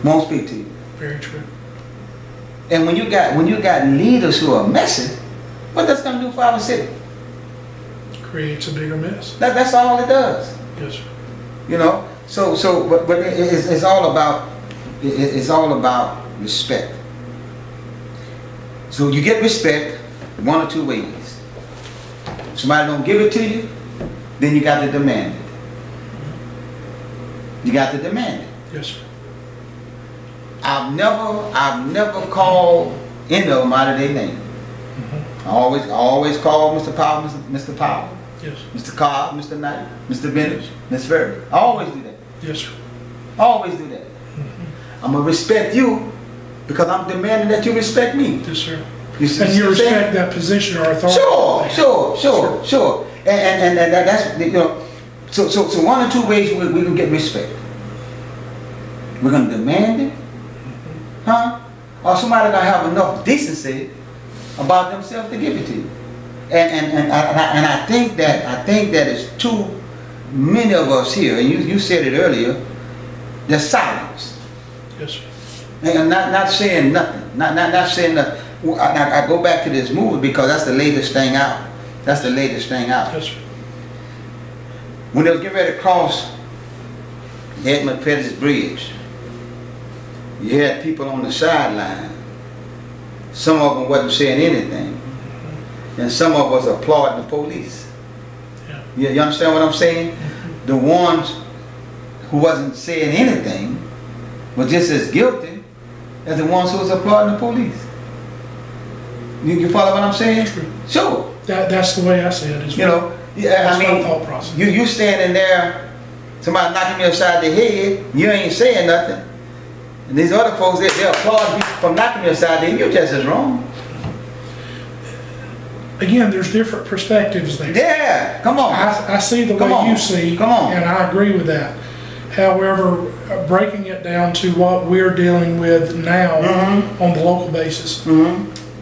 Won't speak to you. Very true. And when you got leaders who are messy, what that's going to do for our city? Creates a bigger mess. That's all it does. Yes, sir. You know. But it's all about respect. So you get respect one or two ways. If somebody don't give it to you, then you got to demand it. You got to demand it. Yes, sir. I've never called any of them out of their name. I always call Mr. Powell, Mr. Powell. Yes. Mr. Cobb, Mr. Knight, Mr. Bennett, Ms. Ferry. I always do that. Yes, sir. I always do that. I'm going to respect you because I'm demanding that you respect me. Yes, sir. You see, And you respect that position or authority. Sure. And that's, you know, so one or two ways we can get respect. We're going to demand it, huh? Or somebody going to have enough decency about themselves to give it to you. And I think that it's too many of us here, and you said it earlier, there's silence. Yes, sir. And not saying nothing. Not saying nothing. I go back to this movie because that's the latest thing out. That's the latest thing out. Yes, sir. When they was getting ready to cross Edmund Pettus Bridge, you had people on the sideline. Some of them wasn't saying anything. And some of us applauding the police. Yeah. You understand what I'm saying? The ones who wasn't saying anything were just as guilty as the ones who was applauding the police. You follow what I'm saying? True. Sure. That's the way I see it as You well. know, yeah, That's I mean, my thought process. you standing there, somebody knocking you upside the head, you ain't saying nothing. And these other folks, they applaud you from knocking you upside the head, you're just as wrong. Again, the's different perspectives there. Yeah, come on. I see the Come way on. you see, Come on. and I agree with that. However, breaking it down to what we're dealing with now on the local basis,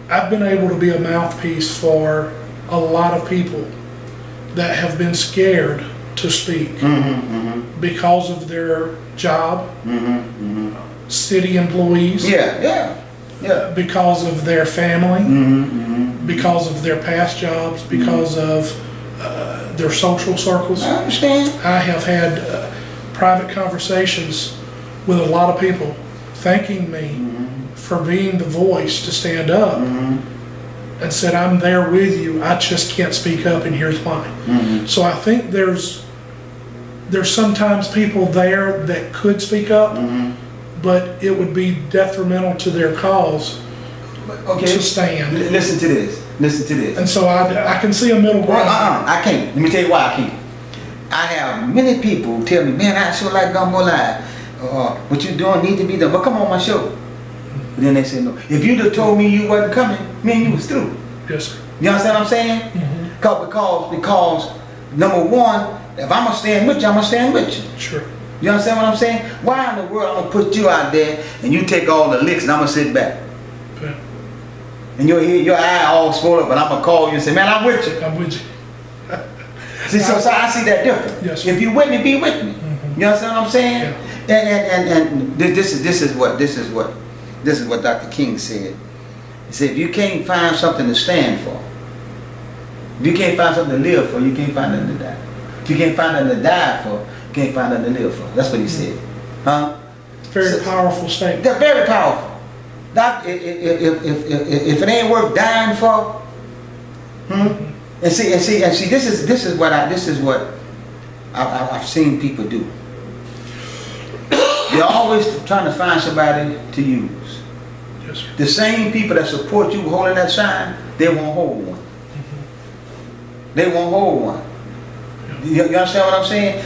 I've been able to be a mouthpiece for a lot of people that have been scared to speak because of their job, city employees, because of their family, because of their past jobs, because of their social circles. I understand. I have had private conversations with a lot of people thanking me for being the voice to stand up and said, I'm there with you, I just can't speak up and here's why. So I think there's sometimes people there that could speak up, but it would be detrimental to their cause to stand. Listen to this. Listen to this. And so I can see a middle ground. I can't. Let me tell you why I can't. I have many people tell me, man, I sure like Gumbo Live. What you doing need to be done. But come on my show. But then they say no. If you'd have told me you wasn't coming, me and you was through. Yes, sir. You understand what I'm saying? Because number one, if I'm going to stand with you, I'm going to stand with you. Sure. You understand what I'm saying? Why in the world I'm going to put you out there and you take all the licks and I'm going to sit back? Yeah. And your eye all swollen up and I'm going to call you and say, man, I'm with you. I'm with you. See, so I see that different. Yes, if you with me, be with me. You understand what I'm saying? Yeah. And this is what Dr. King said. He said, if you can't find something to stand for, if you can't find something to live for, you can't find nothing to die. If you can't find nothing to die for, you can't find nothing to live for. That's what he said. Huh? Very powerful statement. They're very powerful. If it ain't worth dying for, and see, this is what I've seen people do. They're always trying to find somebody to use. Yes, sir. The same people that support you holding that sign, they won't hold one. They won't hold one. You understand what I'm saying?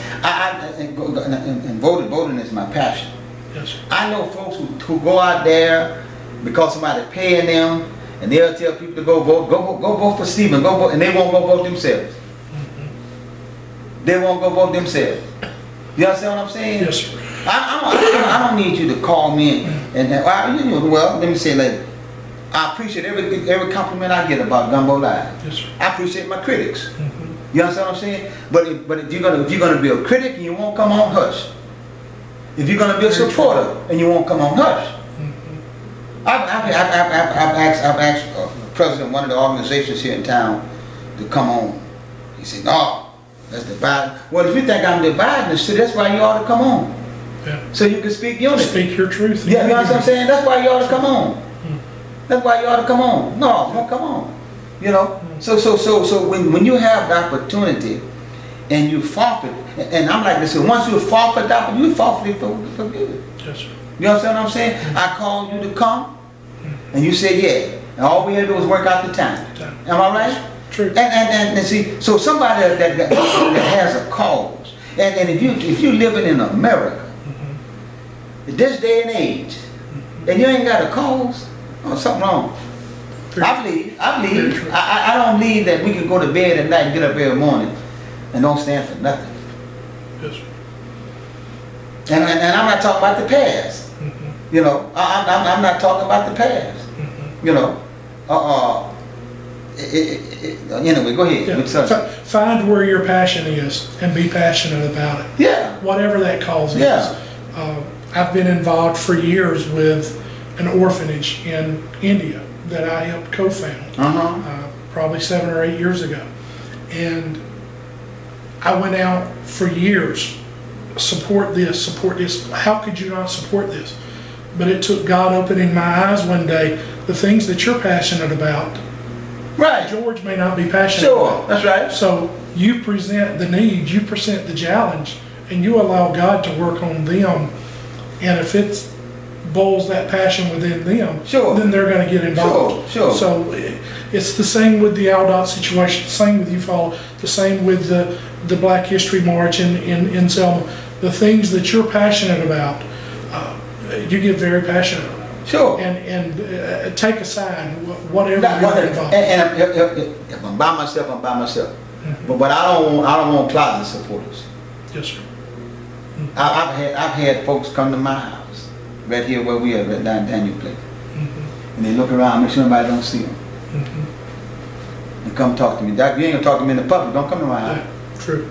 And voting is my passion. Yes, sir. I know folks who go out there because somebody's paying them, and they'll tell people to go vote for Stephen, go vote, and they won't go vote themselves. They won't go vote themselves. You understand what I'm saying? Yes, sir. I don't need you to call me well, let me say it later. I appreciate every compliment I get about Gumbo Live. Yes, sir. I appreciate my critics. You understand what I'm saying? But if you're gonna be a critic and you won't come on, hush. If you're gonna be a supporter and you won't come on, hush. I've asked the president of one of the organizations here in town to come on. He said, no, that's divided. Well, if you think I'm dividing the city, that's why you ought to come on. Yeah. So you can speak unity. Speak your truth. Yeah, you know what I'm saying? That's why you ought to come on. That's why you ought to come on. No, don't come on. You know? So when you have the opportunity and you forfeit, and I'm like this, once you forfeit the opportunity, you forfeit it for good. Yes, sir. You understand what I'm saying? I called you to come, and you said yeah. And all we had to do was work out the time. Am I right? True. And see, so somebody that has a cause, and if you living in America, in this day and age, and you ain't got a cause, oh, something wrong. I believe. I don't believe that we can go to bed at night and get up every morning and don't stand for nothing. Yes. And I'm not talking about the past. You know, I'm not talking about the past. You know, anyway, go ahead. Yeah. Find where your passion is and be passionate about it. Yeah. Whatever that cause Yeah. is. I've been involved for years with an orphanage in India that I helped co-found, probably 7 or 8 years ago. And I went out for years, support this. How could you not support this? But it took God opening my eyes one day, the things that you're passionate about. Right. George may not be passionate about. That's right. So you present the need, you present the challenge, and you allow God to work on them. And if it boils that passion within them, then they're going to get involved. So it's the same with the ALDOT situation, the same with UFAL, the same with the Black History March in Selma. The things that you're passionate about, you get very passionate about. Sure. And take a side, whatever you're involved. And if I'm by myself, I'm by myself. But I don't want closet supporters. Yes, sir. I've had folks come to my house, right here where we are, right down Daniel Place, and they look around, make sure nobody don't see them, and come talk to me. Doc, you ain't gonna talk to me in the public. Don't come to my house. Yeah, true.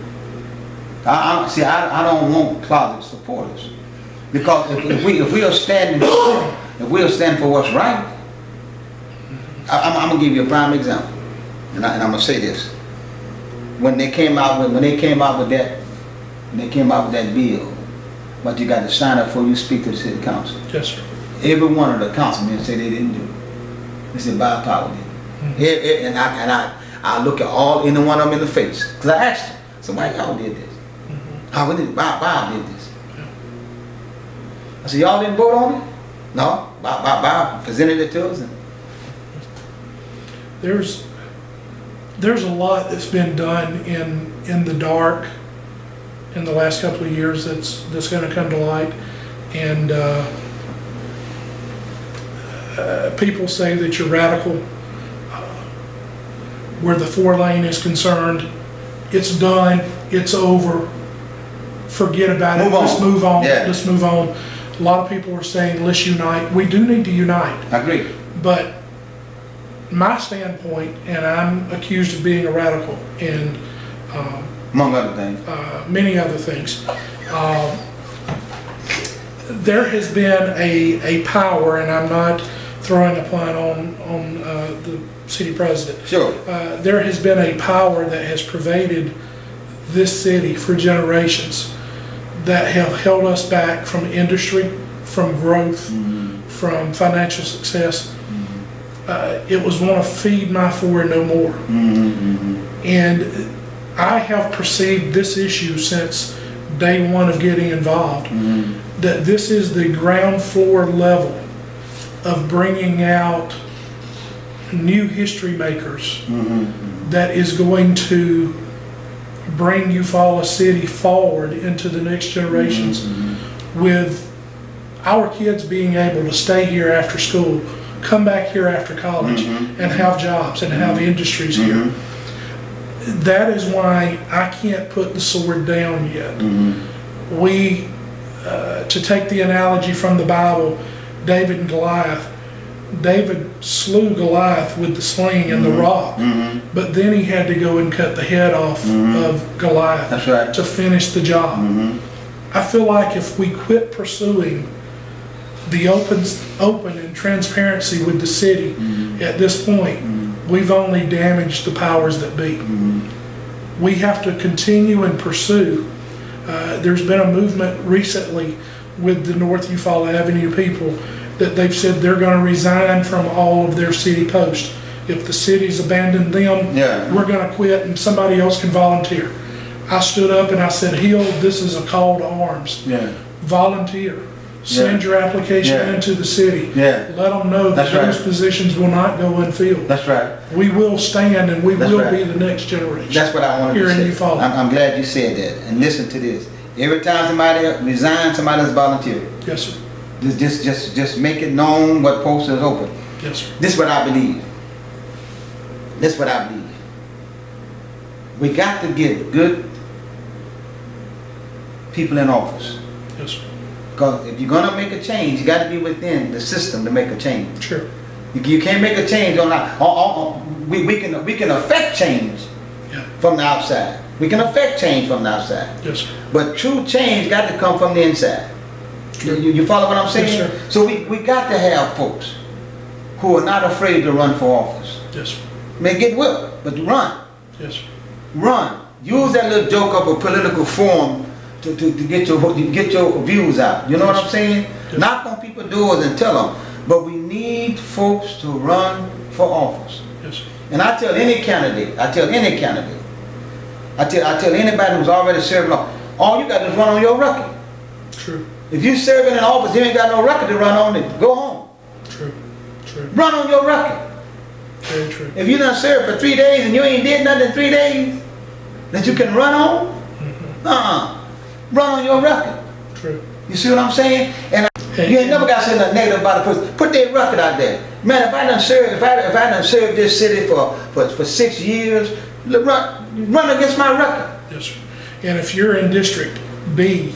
I don't want closet supporters, because if we are standing for what's right, I'm gonna give you a prime example, and I'm gonna say this: when they came out with that bill, but you got to sign up before you speak to the city council. Yes, sir. Every one of the councilmen said they didn't do it. They said by power did it. And I look at any one of them in the face, because I asked them, so why y'all did this? How we did Bob did this? Yeah. I said, y'all didn't vote on it? No, Bob presented it to us. There's a lot that's been done in the dark in the last couple of years that's going to come to light, and people say that you're radical. Where the 4-lane is concerned, it's done, it's over, forget about it, let's move on. Let's move on. A lot of people are saying let's unite. We do need to unite. I agree. But my standpoint, and I'm accused of being a radical, and among other things, many other things. There has been a power, and I'm not throwing a pun on the city president. Sure. There has been a power that has pervaded this city for generations that have held us back from industry, from growth, from financial success. It was want to feed my 4 and no more. And I have perceived this issue since day one of getting involved, that this is the ground floor level of bringing out new history makers that is going to bring Eufaula City forward into the next generations, with our kids being able to stay here after school, come back here after college, and have jobs and have industries here. That is why I can't put the sword down yet. We, to take the analogy from the Bible, David and Goliath, David slew Goliath with the sling and the rock, but then he had to go and cut the head off of Goliath to finish the job. I feel like if we quit pursuing the open and transparency with the city at this point, we've only damaged the powers that be. We have to continue and pursue. There's been a movement recently with the North Eufaula Avenue people that they've said they're going to resign from all of their city posts. If the city's abandoned them, we're going to quit and somebody else can volunteer. I stood up and I said, Hill, this is a call to arms. Volunteer. Send your application into the city. Yeah. Let them know that those positions will not go unfilled. That's right. We will stand and we will be the next generation. That's what I wanted here to say. in Eufaula. I'm glad you said that. And listen to this. Every time somebody resigns, somebody else volunteers. Yes, sir. Just make it known what post is open. Yes, sir. This is what I believe. This is what I believe. We got to get good people in office. Yes, sir. Because if you're going to make a change, you got to be within the system to make a change. Sure. You can't make a change on we can affect change from the outside. We can affect change from the outside. Yes, sir. But true change got to come from the inside. You follow what I'm saying? Yes, sir. So we got to have folks who are not afraid to run for office. Yes, sir. May get whipped, but run. Yes, sir. Run. Use that little joke of a political form to get your views out. You know what I'm saying? Yes. Knock on people's doors and tell them. But we need folks to run for office. Yes, sir. And I tell any candidate, I tell anybody who's already serving office, all you got to do is run on your record. True. If you serving in office, you ain't got no record to run on, it go home. True. True. Run on your record. Very true. If you done served for 3 days and you ain't did nothing in 3 days that you can run on, run on your record. True. You see what I'm saying? And you ain't never got to say nothing negative about a person. Put their record out there. Man, if I done served this city for 6 years, run against my record. Yes, sir. And if you're in District B,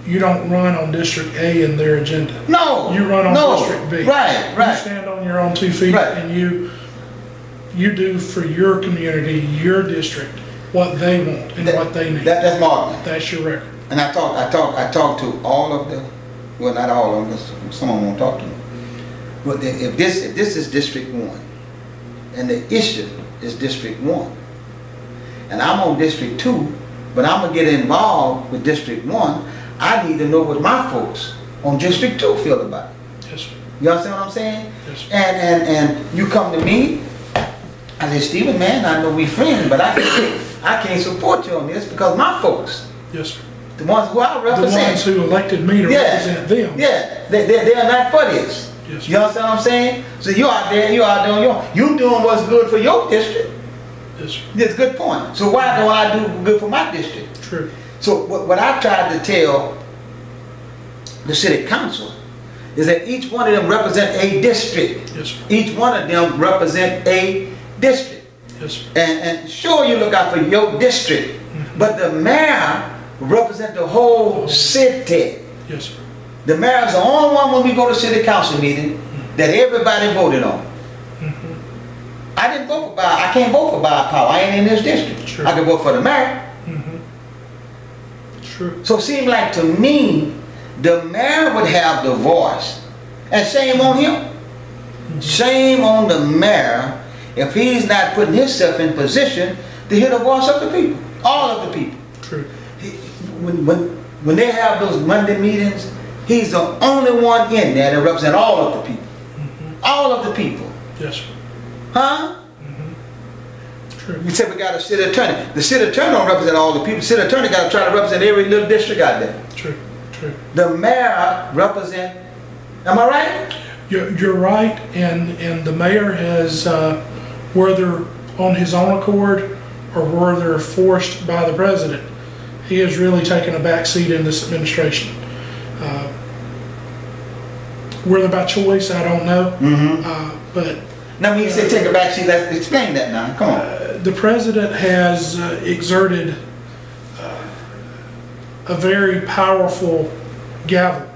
you don't run on District A and their agenda. No. You run on District B. Right. You stand on your own 2 feet and you do for your community, your district, what they want and what they need. That's marketing. That's your record. And I talked to all of the, well, not all of them, some of them won't talk to me. But if this is District 1, and the issue is District 1, and I'm on District 2, but I'm gonna get involved with District 1, I need to know what my folks on District 2 feel about it. Yes, sir. You understand what I'm saying? Yes, sir. And you come to me, I say, Stephen, man, I know we friends, but I can't support you on this because my folks, yes, sir, the ones who I represent, the ones who elected me to represent them, they're not for this. Yes, sir. You understand what I'm saying? So you out there you doing what's good for your district. Yes, sir. That's a good point. So why don't I do good for my district? True. So what I tried to tell the city council is that each one of them represent a district. Yes, sir. Each one of them represent a district. Yes, sir. And sure, you look out for your district, but the mayor represents the whole city. Yes, sir. The mayor is the only one when we go to city council meeting that everybody voted on. I didn't vote for I can't vote for power. I ain't in this district. Sure. I can vote for the mayor. True. So it seemed like to me, the mayor would have the voice. And shame on him. Shame on the mayor if he's not putting himself in position to hear the voice of the people. All of the people. True. When they have those Monday meetings, he's the only one in there that represents all of the people. All of the people. Yes, sir. Huh? True. We said we got a city attorney. The city attorney don't represent all the people. The city attorney got to try to represent every little district out there. True. True. The mayor represent. Am I right? You're right, and the mayor has, whether on his own accord or whether forced by the president, he has really taken a back seat in this administration. Whether by choice, I don't know. But now, when you say take a back seat, let's explain that now. Come on. The president has exerted a very powerful gavel.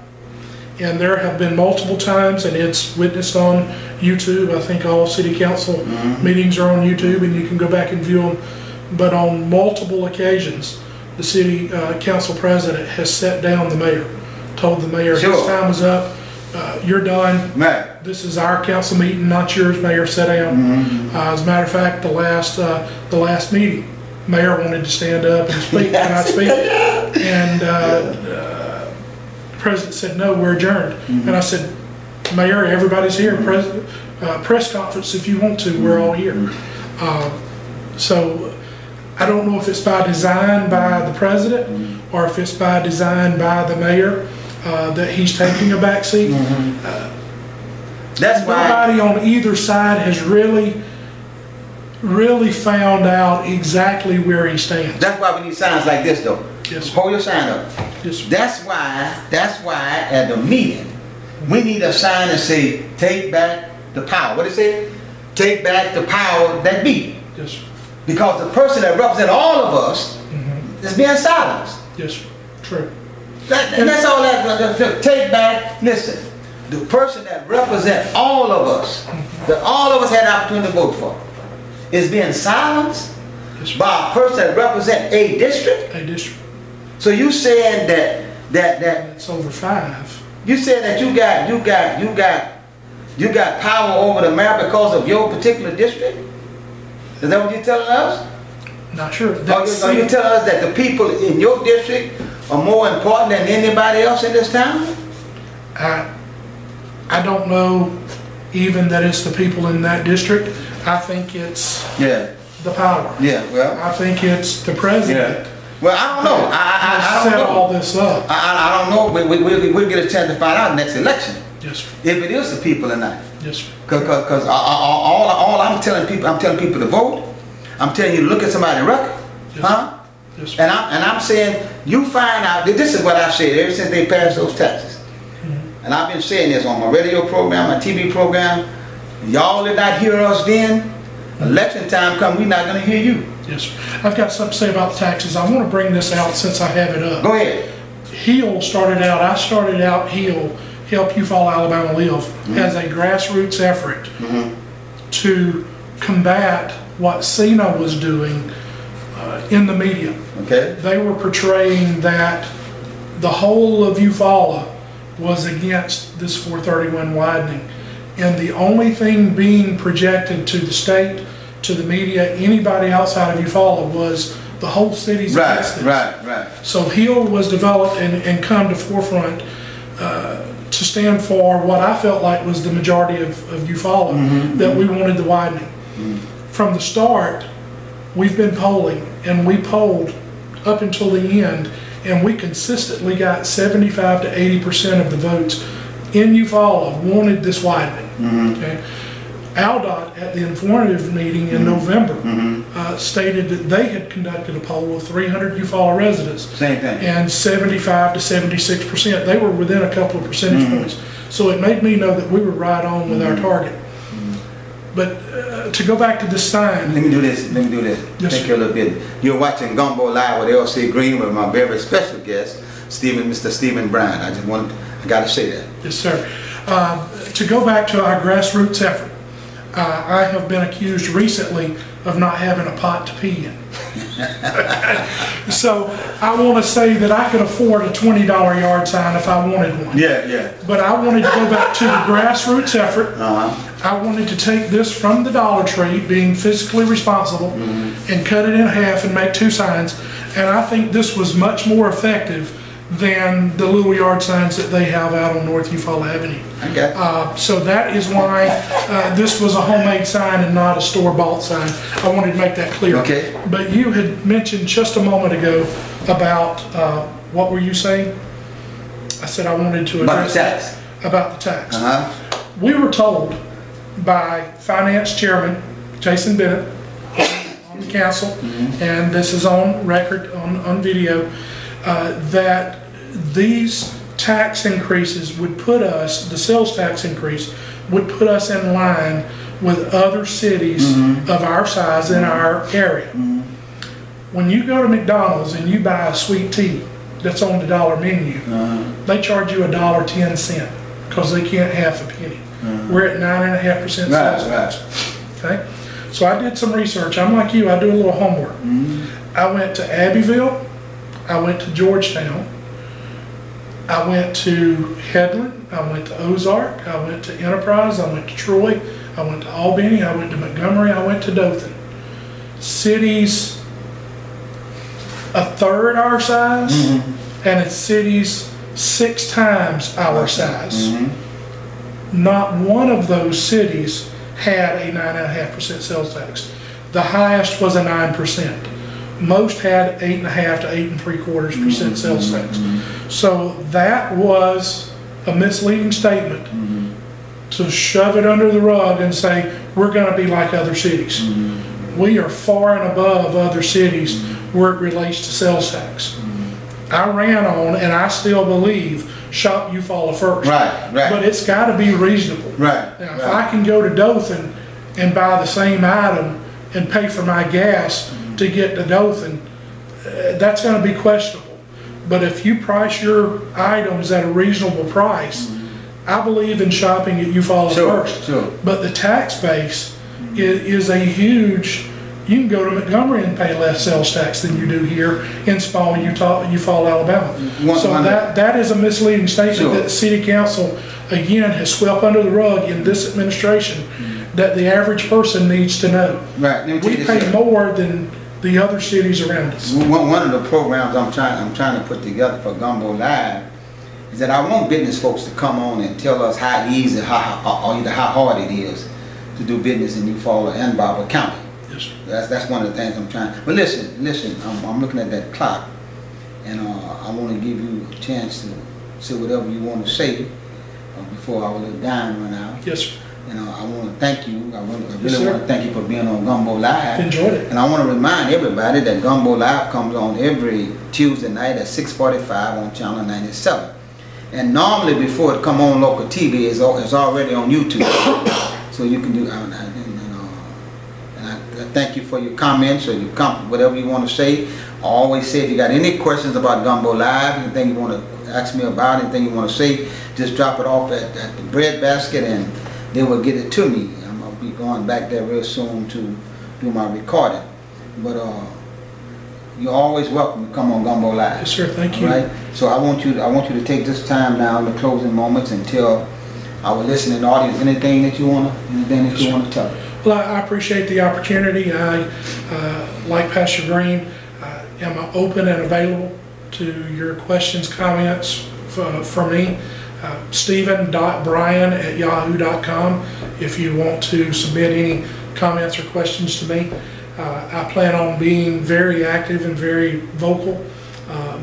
And there have been multiple times, and it's witnessed on YouTube. I think all city council meetings are on YouTube, and you can go back and view them. But on multiple occasions, the city council president has set down the mayor, told the mayor, Sure. This time is up, you're done. Right. This is our council meeting, not yours, mayor, sit down. As a matter of fact, the last meeting, mayor wanted to stand up and speak, can I speak? And the president said, no, we're adjourned. And I said, Mayor, everybody's here. Press conference if you want to, we're all here. So I don't know if it's by design by the president or if it's by design by the mayor. that he's taking a backseat. That's why nobody on either side has really found out exactly where he stands. That's why we need signs like this, though. Yes. Hold your sign up. Yes. That's why at the meeting we need a sign that say, "Take back the power." What it say? Take back the power that be. Yes. Because the person that represents all of us is being silenced. Yes. True. And that's all that. Take back. Listen, the person that represents all of us, that all of us had the opportunity to vote for, is being silenced by a person that represents a district. A district. So you said that It's over 5. you said that you got power over the mayor because of your particular district? Is that what you're telling us? Not sure. Are you telling us that the people in your district are more important than anybody else in this town? I don't know even that it's the people in that district. I think it's the power. Yeah, well. I think it's the president. Yeah. Well, I don't know. I don't set know. all this up. I don't know. We'll get a chance to find out next election. Yes, sir. If it is the people or not. Yes, sir. Because all I'm telling people to vote. I'm telling you to look at somebody's record. Yes, huh? Yes, sir. And I'm saying you find out. This is what I've said ever since they passed those taxes. And I've been saying this on my radio program, my TV program. Y'all did not hear us then. Election time come, we're not going to hear you. Yes, sir. I've got something to say about the taxes. I want to bring this out since I have it up. Go ahead. I started out HEAL, Help Eufaula Alabama Live, as a grassroots effort to combat what CENA was doing in the media. Okay. They were portraying that the whole of Eufaula was against this 431 widening, and the only thing being projected to the state, to the media, anybody outside of Eufaula was the whole city's against this. Right. So HEAL was developed and come to forefront to stand for what I felt like was the majority of Eufaula, that we wanted the widening. From the start, we've been polling, and we polled up until the end, and we consistently got 75 to 80% of the votes in Eufaula wanted this widening. Okay? ALDOT at the informative meeting in November stated that they had conducted a poll of 300 Eufaula residents. Same thing. And 75 to 76%. They were within a couple of percentage points. So it made me know that we were right on with our target. But to go back to this sign. Let me do this. Yes, Take you a little bit. You're watching Gumbo Live with L.C. Green with my very special guest, Mr. Stephen Bryan. I got to say that. Yes, sir. To go back to our grassroots effort, I have been accused recently of not having a pot to pee in. So I want to say that I could afford a $20 yard sign if I wanted one. Yeah. But I wanted to go back to the grassroots effort. I wanted to take this from the Dollar Tree, being fiscally responsible, and cut it in half and make 2 signs. And I think this was much more effective than the little yard signs that they have out on North Eufaula Avenue. Okay. So that is why this was a homemade sign and not a store-bought sign. I wanted to make that clear. Okay. But you had mentioned just a moment ago about, what were you saying? I said I wanted to address about the tax. We were told by Finance Chairman Jason Bennett on the council, and this is on record, on video, that these tax increases would put us, the sales tax increase, would put us in line with other cities of our size in our area. When you go to McDonald's and you buy a sweet tea that's on the dollar menu, they charge you $1.10 because they can't half a penny. We're at 9.5% sales tax. Okay, so I did some research. I'm like you, I do a little homework. I went to Abbeville, I went to Georgetown, I went to Headland, I went to Ozark, I went to Enterprise, I went to Troy, I went to Albany, I went to Montgomery, I went to Dothan. Cities a third our size, and it's cities 6 times our size. Not one of those cities had a 9.5% sales tax. The highest was a 9%. Most had 8.5 to 8.75% sales tax. So that was a misleading statement to shove it under the rug and say, we're going to be like other cities. We are far and above other cities where it relates to sales tax. I ran on, and I still believe, shop Eufaula first. Right. But it's got to be reasonable. Right. Now, if I can go to Dothan and buy the same item and pay for my gas to get to Dothan, that's going to be questionable. But if you price your items at a reasonable price, I believe in shopping at Eufaula first. Sure. But the tax base is a huge. You can go to Montgomery and pay less sales tax than you do here in small Eufaula, Alabama. So that is a misleading statement that the city council, again, has swept under the rug in this administration that the average person needs to know. Right. We pay more than the other cities around us. One of the programs I'm trying to put together for Gumbo Live is that I want business folks to come on and tell us how easy, or either how hard it is to do business in Eufaula and Barber County. Yes. That's one of the things I'm trying. But listen, I'm looking at that clock, and I want to give you a chance to say whatever you want to say before our little dime run out. Yes, sir. And I want to thank you. I really want to thank you for being on Gumbo Live. Enjoyed it. And I want to remind everybody that Gumbo Live comes on every Tuesday night at 6:45 on Channel 97. And normally before it come on local TV, it's already on YouTube. So you can do. And I thank you for your comments or your whatever you want to say. I always say if you got any questions about Gumbo Live, anything you want to ask me about, anything you want to say, just drop it off at the bread basket and they will get it to me. I'm going to be going back there real soon to do my recording. But you're always welcome to come on Gumbo Live. Yes, sir. Thank you. Right? So I want you to take this time now in the closing moments and tell our listening audience anything that you want to tell them. Well, I appreciate the opportunity. I, like Pastor Green, am open and available to your questions, comments from me. Stephen.bryan@yahoo.com if you want to submit any comments or questions to me. I plan on being very active and very vocal,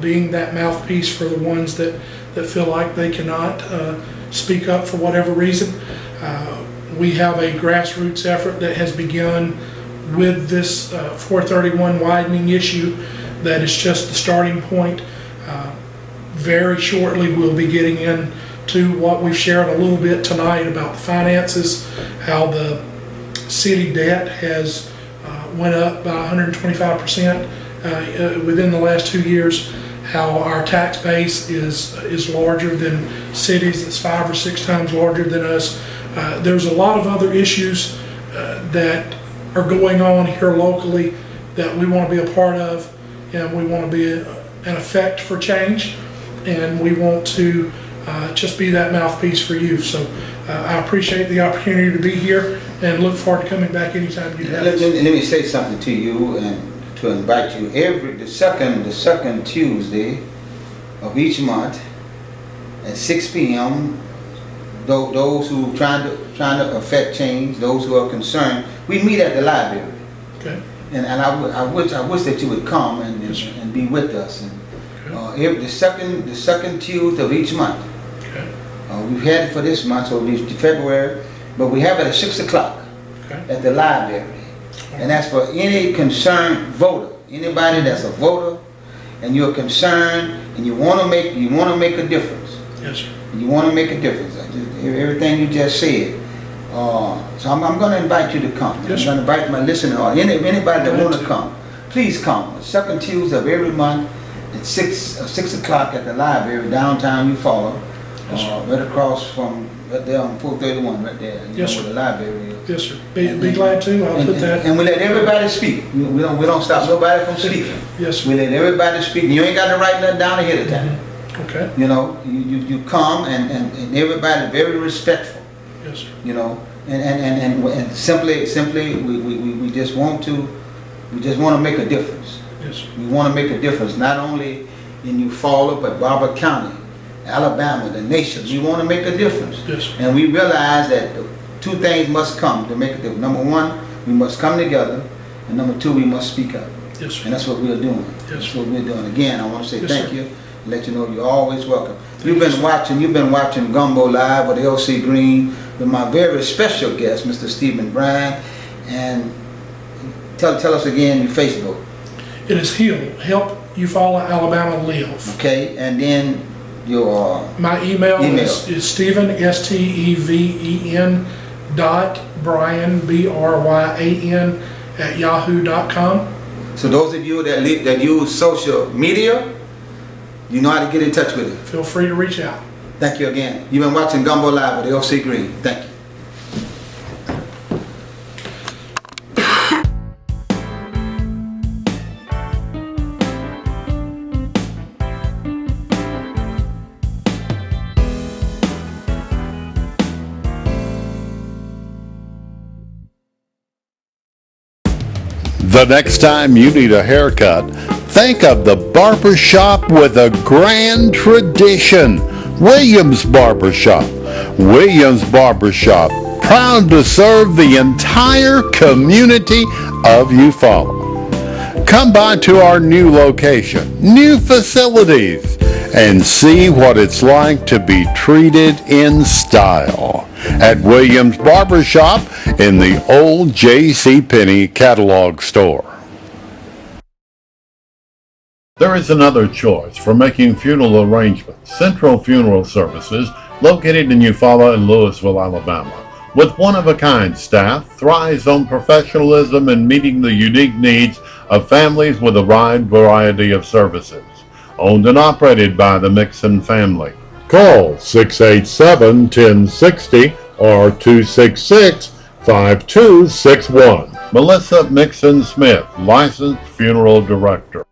being that mouthpiece for the ones that feel like they cannot speak up for whatever reason. We have a grassroots effort that has begun with this 431 widening issue that is just the starting point. Very shortly we'll be getting into what we've shared a little bit tonight about the finances, how the city debt has went up by 125% within the last 2 years, how our tax base is larger than cities that's 5 or 6 times larger than us. There's a lot of other issues that are going on here locally that we want to be a part of, and we want to be an effect for change, and we want to just be that mouthpiece for you. So I appreciate the opportunity to be here and look forward to coming back anytime you have us. Let me say something to you and to invite you. The second Tuesday of each month at 6 p.m. Those who trying to affect change, those who are concerned, we meet at the library. Okay. And I wish that you would come and be with us. And the second Tuesday of each month. Okay. We've had it for this month, so it'll be February, but we have it at 6 o'clock at the library. And that's for any concerned voter, anybody that's a voter, and you're concerned and you want to make a difference. Yes, sir. You want to make a difference. Everything you just said. So I'm going to invite you to come. Yes, I'm going to invite my listener or anybody that want to come. Please come. The second Tuesday of every month at 6 o'clock at the library downtown Eufaula. Right across from right there on 431, right there. You know where the library is. Yes, sir. Be glad to. I'll put that. And we let everybody speak. We don't stop nobody from speaking. Yes, sir. We let everybody speak. You ain't got to write nothing down ahead of time. Okay. You know, you come and everybody very respectful. Yes, sir. You know, and simply we just want to make a difference. Yes, sir. We want to make a difference not only in Eufaula but Barber County, Alabama, the nation. We want to make a difference. Yes, sir. And we realize that 2 things must come to make a difference. Number 1, we must come together, and number 2, we must speak up. Yes, sir. And that's what we're doing. Yes, that's what we're doing. Again, I want to say thank you. let you know you're always welcome. You've been watching Gumbo Live with LC Green with my very special guest, Mr. Stephen Bryan. And tell us again your Facebook. It is Help Eufaula, Alabama Live. Okay, and then your my email. is Stephen, STEVEN .Bryan, BRYAN @yahoo.com. So those of you that use social media, you know how to get in touch with it. Feel free to reach out. Thank you again. You've been watching Gumbo Live with LC Green. Thank you. The next time you need a haircut, think of the barber shop with a grand tradition. Williams Barbershop. Williams Barbershop, proud to serve the entire community of Eufaula. Come by to our new location, new facilities, and see what it's like to be treated in style at Williams Barbershop in the old JCPenney catalog store. There is another choice for making funeral arrangements. Central Funeral Services, located in Eufaula and Louisville, Alabama, with one-of-a-kind staff, thrives on professionalism and meeting the unique needs of families with a wide variety of services. Owned and operated by the Mixon family. Call 687-1060 or 266-5261. Melissa Mixon Smith, licensed funeral director.